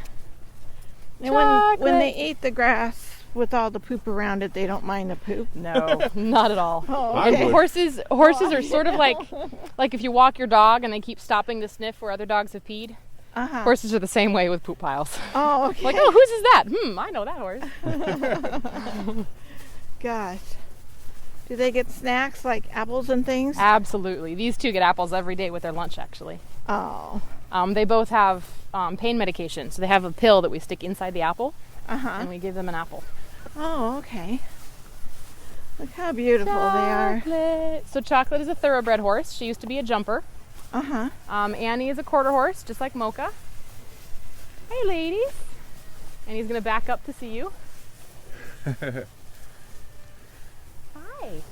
And when they ate the grass with all the poop around it, they don't mind the poop? No, not at all. Oh, I And would. horses are sort of like if you walk your dog and they keep stopping to sniff where other dogs have peed. Uh-huh. Horses are the same way with poop piles. Oh, okay. Like, oh, whose is that? I know that horse. Gosh. Do they get snacks like apples and things? Absolutely. These two get apples every day with their lunch, actually. Oh. They both have pain medication. So they have a pill that we stick inside the apple, Uh-huh. and we give them an apple. Oh, okay. Look how beautiful they are. Chocolate. So Chocolate is a thoroughbred horse. She used to be a jumper. Uh-huh. Annie is a quarter horse, just like Mocha. Hey, ladies. And he's going to back up to see you. Hi.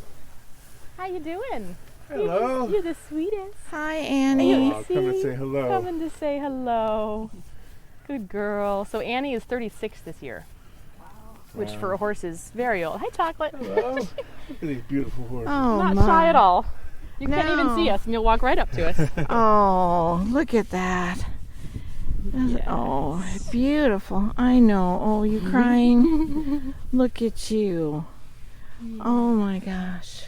How you doing? Hello. You're the sweetest. Hi, Annie. Oh, come and say hello. Coming to say hello. Good girl. So Annie is 36 this year. Which for a horse is very old. Hi, Chocolate. Hello. Look at these beautiful horses. Oh, Not shy at all. You can't No. even see us, and you'll walk right up to us. Oh, look at that. Yes. Oh, beautiful. I know. Oh, you crying? Look at you. Oh my gosh.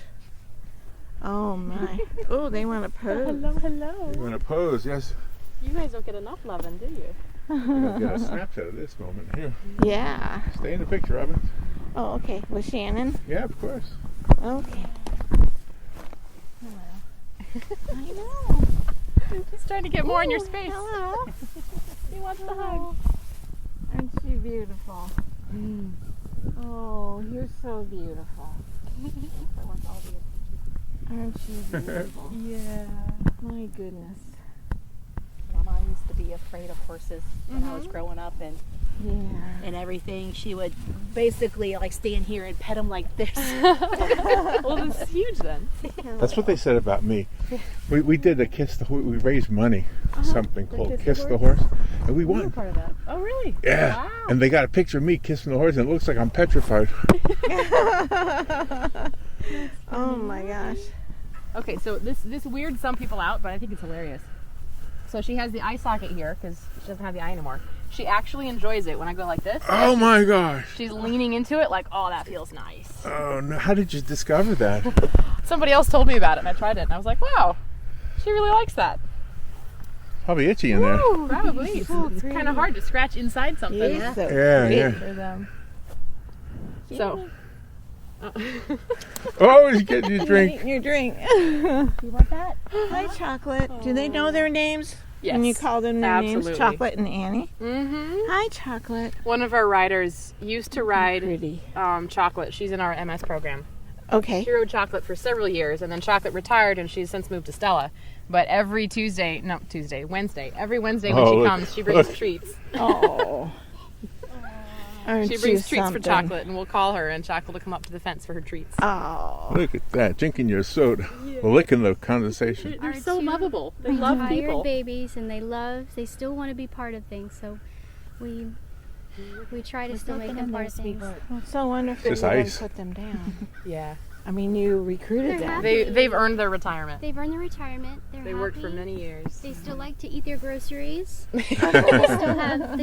Oh my. Oh, they want to pose. Hello. You want to pose? Yes. You guys don't get enough loving, do you? I'll get a snapshot of this moment here. Yeah. Stay in the picture, Robin. Oh, okay. With Shannon? Yeah, of course. Okay. I know. He's trying to get more in your space. Hello. He wants the hug. Aren't you beautiful? Oh, you're so beautiful. Aren't you beautiful? Yeah. My goodness. Mama used to be afraid of horses when I was growing up and everything. She would basically like stand here and pet them like this. Well, it's huge then. That's what they said about me. We did a Kiss the Horse. We raised money, something called Kiss the Horse, and we won. Part of that. Oh, really? Yeah. Wow. And they got a picture of me kissing the horse, and it looks like I'm petrified. Oh my gosh. Okay, so this weirds some people out, but I think it's hilarious. So she has the eye socket here because she doesn't have the eye anymore. She actually enjoys it when I go like this. Oh my gosh. She's leaning into it like, oh, that feels nice. Oh no! How did you discover that? Somebody else told me about it and I tried it and I was like, wow, she really likes that. Probably itchy in there. Probably. It's kind of hard to scratch inside something He's so Yeah, pretty. yeah. for them. So, Oh, he's getting your drink. Eating your drink. You want that? Hi, Chocolate. Do they know their names? yes. When you call them their absolutely. names? Chocolate and Annie. Mm-hmm. Hi, Chocolate. One of our riders used to ride Pretty. Chocolate. She's in our MS program. Okay. She rode Chocolate for several years, and then Chocolate retired, and she's since moved to Stella. But every Wednesday, every Wednesday when Oh, she look, comes, she brings look. treats. Oh. Aren't She you brings treats for something? Chocolate, and we'll call her, and Chocolate will come up to the fence for her treats. Oh. Look at that, drinking your soda, licking the condensation. They're so lovable. They We're love tired people. babies, and they still want to be part of things. So we We try to still make them part of things. Well, it's so wonderful Just you didn't ice. put them down. Yeah. I mean, you recruited They're them. happy. They've earned their retirement. They've earned their retirement. They're They happy. worked for many years. They still like to eat their groceries. they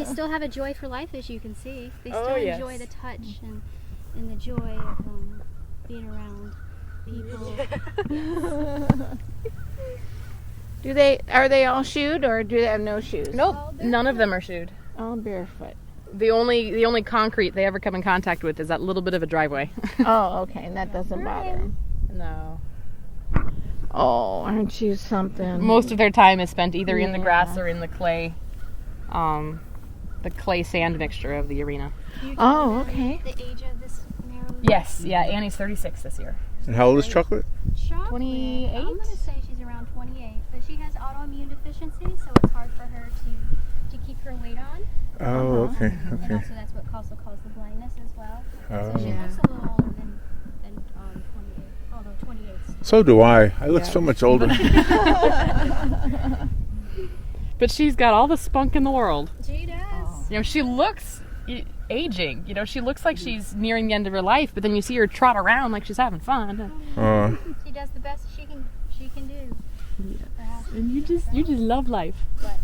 still have a joy for life, as you can see. They still enjoy the touch and the joy of being around people. Are they all shoed or do they have no shoes? Nope, none of them are shoed. All barefoot. The only concrete they ever come in contact with is that little bit of a driveway. Oh, okay, and that doesn't bother them. No. Oh, aren't you something? Most of their time is spent either in the grass or in the clay sand mixture of the arena. Oh, okay. The age of this Marion? Yes, yeah, Annie's 36 this year. And how old is Chocolate? 28? I'm going to say she's around 28, but she has autoimmune deficiency, so it's hard for her to keep her weight on. Oh, okay, And okay. also that's what also caused the blindness as well. Oh. So she looks a little older than 28, although 28 's So do I. I look so much older. But she's got all the spunk in the world. She does. You know, she looks aging. You know, she looks like she's nearing the end of her life, but then you see her trot around like she's having fun. She does the best she can do. Perhaps. And you just love life. But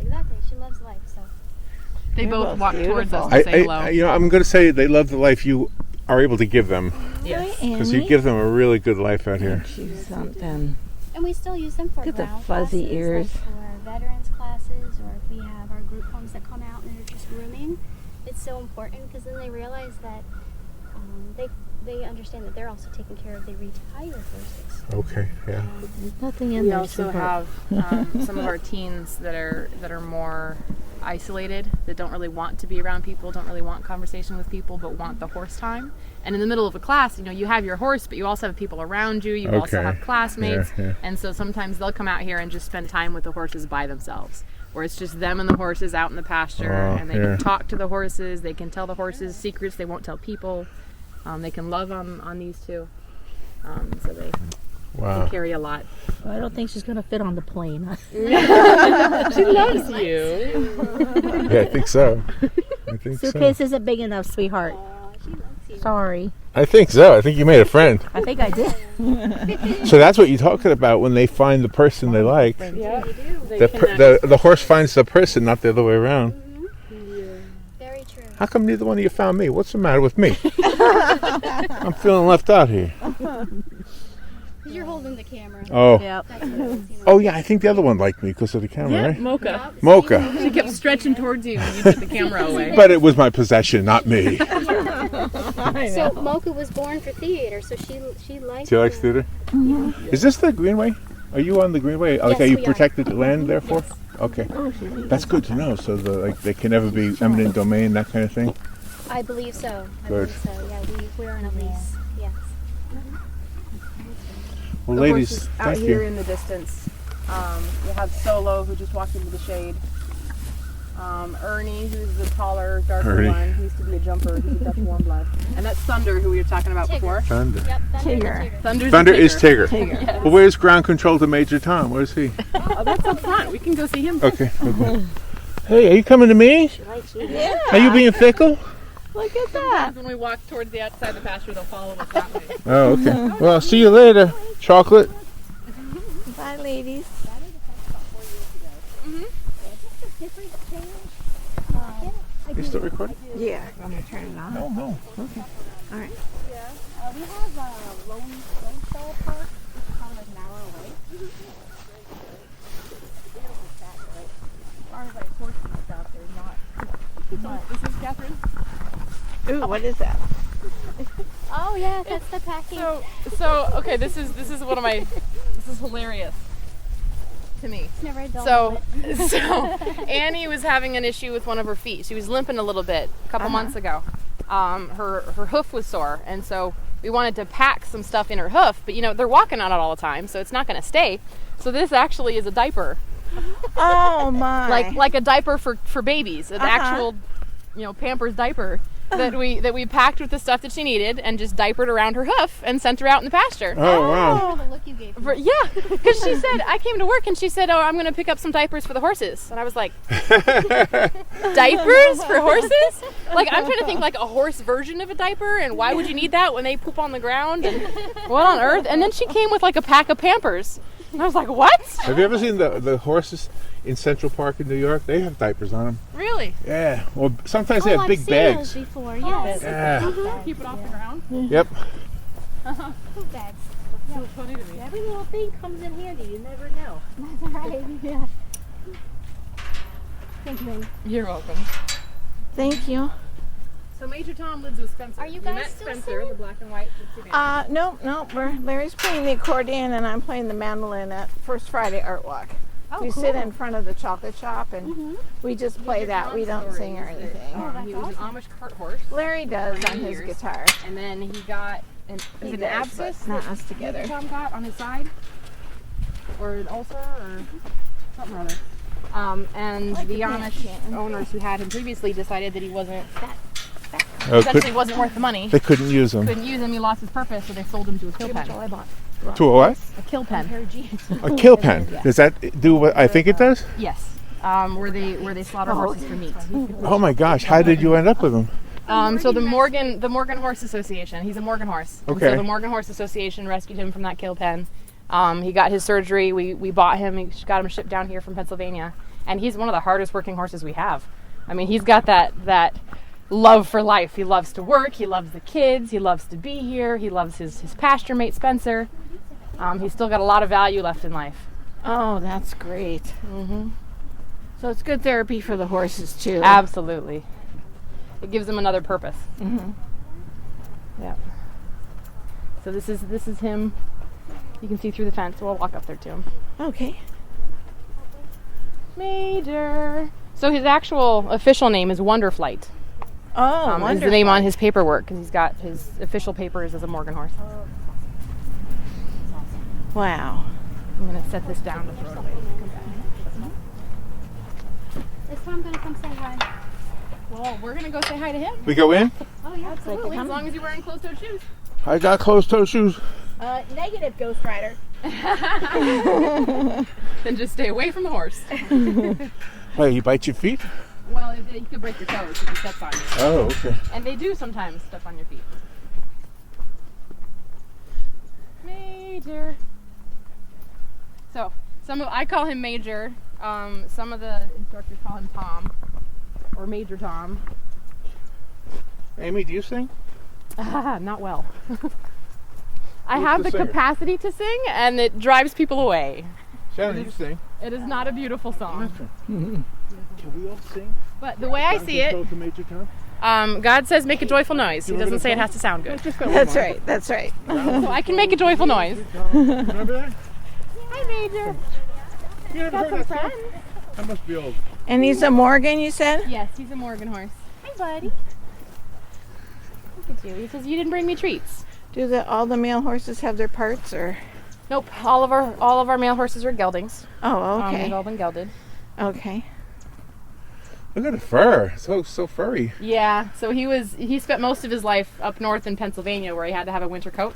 exactly. She loves life. So They both walk towards us I, and say hello. I'm going to say they love the life you are able to give them, Yes. because you give them a really good life out here. Aren't you something? and we still use them for Look at the ground fuzzy classes, ears. like for veterans classes, or if we have our group homes that come out and they're just grooming. It's so important because then they realize that they understand that they're also taking care of the retired horses. Okay, yeah. There's nothing in We there. also have some of our teens that are more isolated, that don't really want to be around people, don't really want conversation with people, but want the horse time. And in the middle of a class, you know, you have your horse, but you also have people around you. You also Okay. have classmates, Yeah. and so sometimes they'll come out here and just spend time with the horses by themselves, where it's just them and the horses out in the pasture, and they can talk to the horses. They can tell the horses secrets they won't tell people. They can love on these two. So they Wow. carry a lot. I don't think she's gonna fit on the plane. She loves you. Yeah, I think so. I think Suitcase so. isn't big enough, sweetheart. Sorry. I think so. I think you made a friend. I think I did. So that's what you're talking about when they find the person they like. Yeah. The horse finds the person, not the other way around. Very true. How come neither one of you found me? What's the matter with me? I'm feeling left out here. Because you're holding the camera. Oh. Yep. That's what it is, you know. Oh, yeah, I think the other one liked me because of the camera, right? Mocha. Mocha. She kept stretching towards you when you took the camera away. But it was my possession, not me. So Mocha was born for theater, so she likes. She likes theater? Is this the Greenway? Are you on the Greenway? Like, Yes, are you we are. protected land therefore? Okay. That's good to know. So they can never be eminent domain, that kind of thing. I believe so. Good. Yeah, we're on a lease. Yes. Well, The ladies, horses out thank here you. in the distance. You have Solo, who just walked into the shade. Ernie, who's the taller, darker Ernie. one. He used to be a jumper. He's a Dutch warm blood. And that's Thunder, who we were talking about Tigger. before. Thunder. Yep. Tigger. Thunder's Thunder a is Tigger. Tigger. Well, where's ground control to Major Tom? Where's he? Oh, that's up front. We can go see him. Okay. Hey, are you coming to me? Yeah. Are you being fickle? Look at that. Sometimes when we walk towards the outside of the pasture, they'll follow us that way. Oh, okay. Well, see you later, Chocolate. Bye, ladies. You still recording? Yeah, I'm gonna turn it on. No. All right. We have Lone Star Park. It's kind of like an hour away. As far as like horses and stuff, there's not. This is Catherine. Ooh, what is that? Oh yeah, that's the packing. So okay, this is one of my. This is hilarious to me. It's never a dull So moment. Annie was having an issue with one of her feet. She was limping a little bit a couple months ago. Her hoof was sore, and so we wanted to pack some stuff in her hoof. But you know they're walking on it all the time, so it's not going to stay. So this actually is a diaper, Oh my. like a diaper for babies, an actual, Pampers diaper. that we packed with the stuff that she needed and just diapered around her hoof and sent her out in the pasture. Oh, wow. The look you gave me. Yeah, because she said, I came to work and she said, oh, I'm going to pick up some diapers for the horses. And I was like, diapers for horses? Like, I'm trying to think like a horse version of a diaper, and why would you need that when they poop on the ground? And what on earth? And then she came with like a pack of Pampers. And I was like, what? Have you ever seen the horses in Central Park in New York? They have diapers on them. Really? Yeah. Well, sometimes they have I've big seen bags. those before, yes. Yeah. Keep it off the ground? Yep. Poop bags. So funny to me. Every little thing comes in handy. You never know. That's right, yeah. Thank you, Amy. You're welcome. Thank you. So Major Tom lives with Spencer. Are you guys met still Spencer, singing? the black and white gypsy band. No, Larry's playing the accordion and I'm playing the mandolin at First Friday Art Walk. Oh, We cool. sit in front of the chocolate shop and we just play Major that. Tom's We don't story sing or is that, anything. he was an Amish cart horse, Larry does for on many his years. guitar. and then he got an does, abscess but not that us together. Major Tom got on his side, or an ulcer, or something or other. And the Amish owners who had him previously decided that he wasn't Oh, essentially wasn't worth the money. they couldn't use them. Couldn't use him. He lost his purpose, so they sold him to a kill pen. To a what? A kill pen. A kill pen. Does that do what I think it does? Yes. Where they slaughter horses for meat. Oh my gosh! How did you end up with them? So the Morgan Horse Association. He's a Morgan horse. And Okay. so the Morgan Horse Association rescued him from that kill pen. He got his surgery. We bought him. We got him shipped down here from Pennsylvania, and he's one of the hardest working horses we have. I mean, he's got that love for life. He loves to work. He loves the kids. He loves to be here. He loves his pasture mate Spencer. He's still got a lot of value left in life. Oh, that's great. Mm-hmm. So it's good therapy for the horses too. Absolutely. It gives them another purpose. Mm-hmm. Yeah. So this is him. You can see through the fence. We'll walk up there to him. Okay. Major. So his actual official name is Wonderflight. Oh, Is the name on his paperwork, because he's got his official papers as a Morgan horse. Wow. I'm gonna set this down. Is Tom gonna come say hi? Well, we're gonna go say hi to him. We go in. Oh, yeah, Absolutely, as long as you're wearing closed-toed shoes. I got closed-toe shoes. Negative, Ghost Rider. Then just stay away from the horse. Wait, he bites your feet? Well, you could break your toes if he steps on you. Oh, okay. And they do sometimes step on your feet. Major. So, I call him Major. Some of the instructors call him Tom, or Major Tom. Amy, do you sing? Not well. I Who's have the the singer? capacity to sing, and it drives people away. Shannon, you sing. It is not a beautiful song. Can we all sing? But the way I see it, To Major Tom? God says make a joyful noise. He doesn't say it has to sound good. Just that That's one line. right. That's right. So I can make a joyful noise. Remember that? Hi, Major. You never heard that song? I must be old. And he's a Morgan, you said? Yes, he's a Morgan horse. Hi, buddy. Look at you. He says you didn't bring me treats. Do all the male horses have their parts, or? Nope. All of our male horses are geldings. Oh, okay. They've all been gelded. Okay. Look at the fur. So furry. Yeah. So he spent most of his life up north in Pennsylvania, where he had to have a winter coat.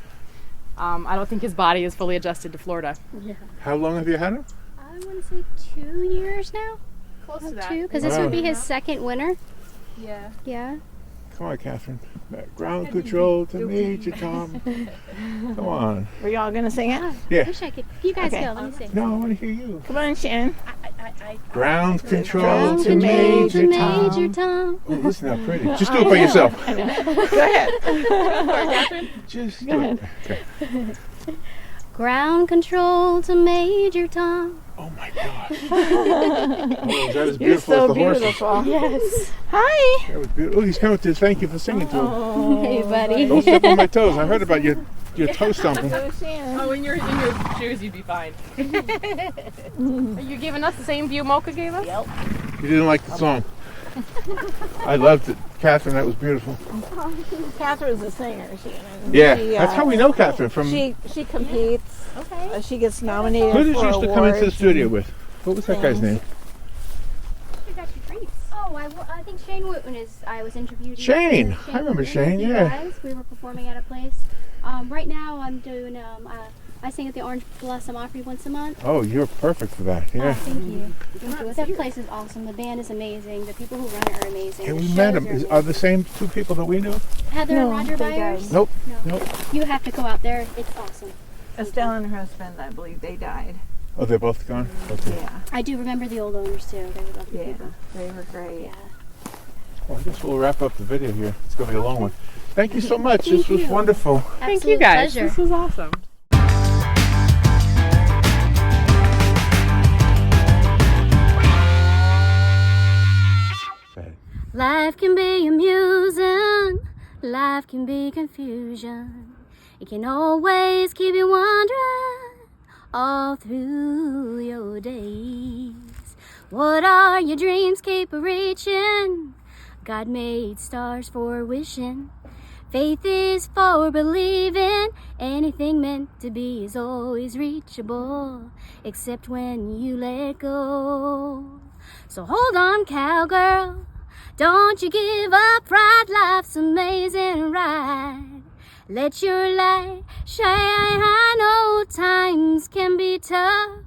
I don't think his body is fully adjusted to Florida. Yeah. How long have you had him? I want to say 2 years now. Close to Two, because this would be his second winter. Yeah. Yeah. Come on, Catherine. Ground control to Major Tom. Come on. Were y'all gonna sing it? Yeah. Wish I could. You guys Okay. go. Let me see. No, I want to hear you. Come on, Shannon. Ground control Ground to control Major to Major Tom. Tom. Oh, listen how pretty. Just do it by yourself. Go ahead. Just do it. Okay. Ground control to Major Tom. Oh my gosh. Oh, is that as You're beautiful so as the horses? beautiful. Yes. Hi. That was beautiful. Oh, he's coming to thank you for singing to him. Hey, buddy. Don't step on my toes. I heard about your toe stomping. So Shannon. Oh, in your shoes, you'd be fine. Are you giving us the same view Mocha gave us? Yep. You didn't like the song. I loved it. Catherine, that was beautiful. Catherine's a singer, Shannon. Yeah, She, that's how we know Catherine from. She competes. Okay. She gets nominated Who did for you used to come into the awards. studio with? What was that guy's name? You got your treats. Oh, Oh, I think Shane Wooten is. I was interviewed. Shane! I remember Wooten. Shane, You yeah. guys, we were performing at a place. Right now, I'm doing. I sing at the Orange Blossom Opry once a month. Oh, you're perfect for that. Yeah. Thank you. Thank you. That place is awesome. The band is amazing. The people who run it are amazing. And The we shows met them. are amazing. Are the same two people that we knew? Heather No, and Roger they Byers? died. Nope. No. Nope. You have to go out there. It's awesome. Estelle and her husband, I believe they died. Oh, they're both gone? Okay. Yeah. I do remember the old owners too. They were lovely Yeah. people. They were great. Yeah. Well, I guess we'll wrap up the video here. It's going to be a long one. Thank you so much. Thank This was you. wonderful. Thank you Absolute guys. pleasure. This was awesome. Go ahead. Life can be amusing, life can be confusion. It can always keep you wondering all through your days. What are your dreams? Keep reaching. God made stars for wishing. Faith is for believing. Anything meant to be is always reachable, except when you let go. So hold on, cowgirl. Don't you give up, right? Life's amazing, right? Let your light shine. I know times can be tough,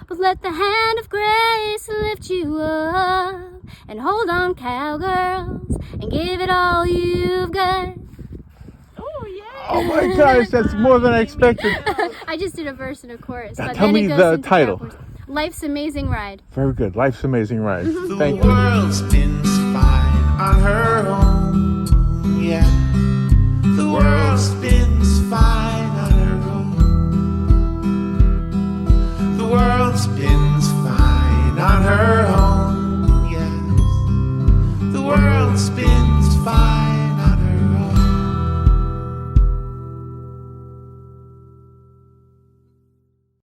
but let the hand of grace lift you up. And hold on, cowgirls, and give it all you've got. Oh my gosh, that's more than I expected. I just did a verse and a chorus. Now But tell then me it goes the into title. chorus. Life's Amazing Ride. Very good. Life's Amazing Ride. The Thank you. world spins fine on her own.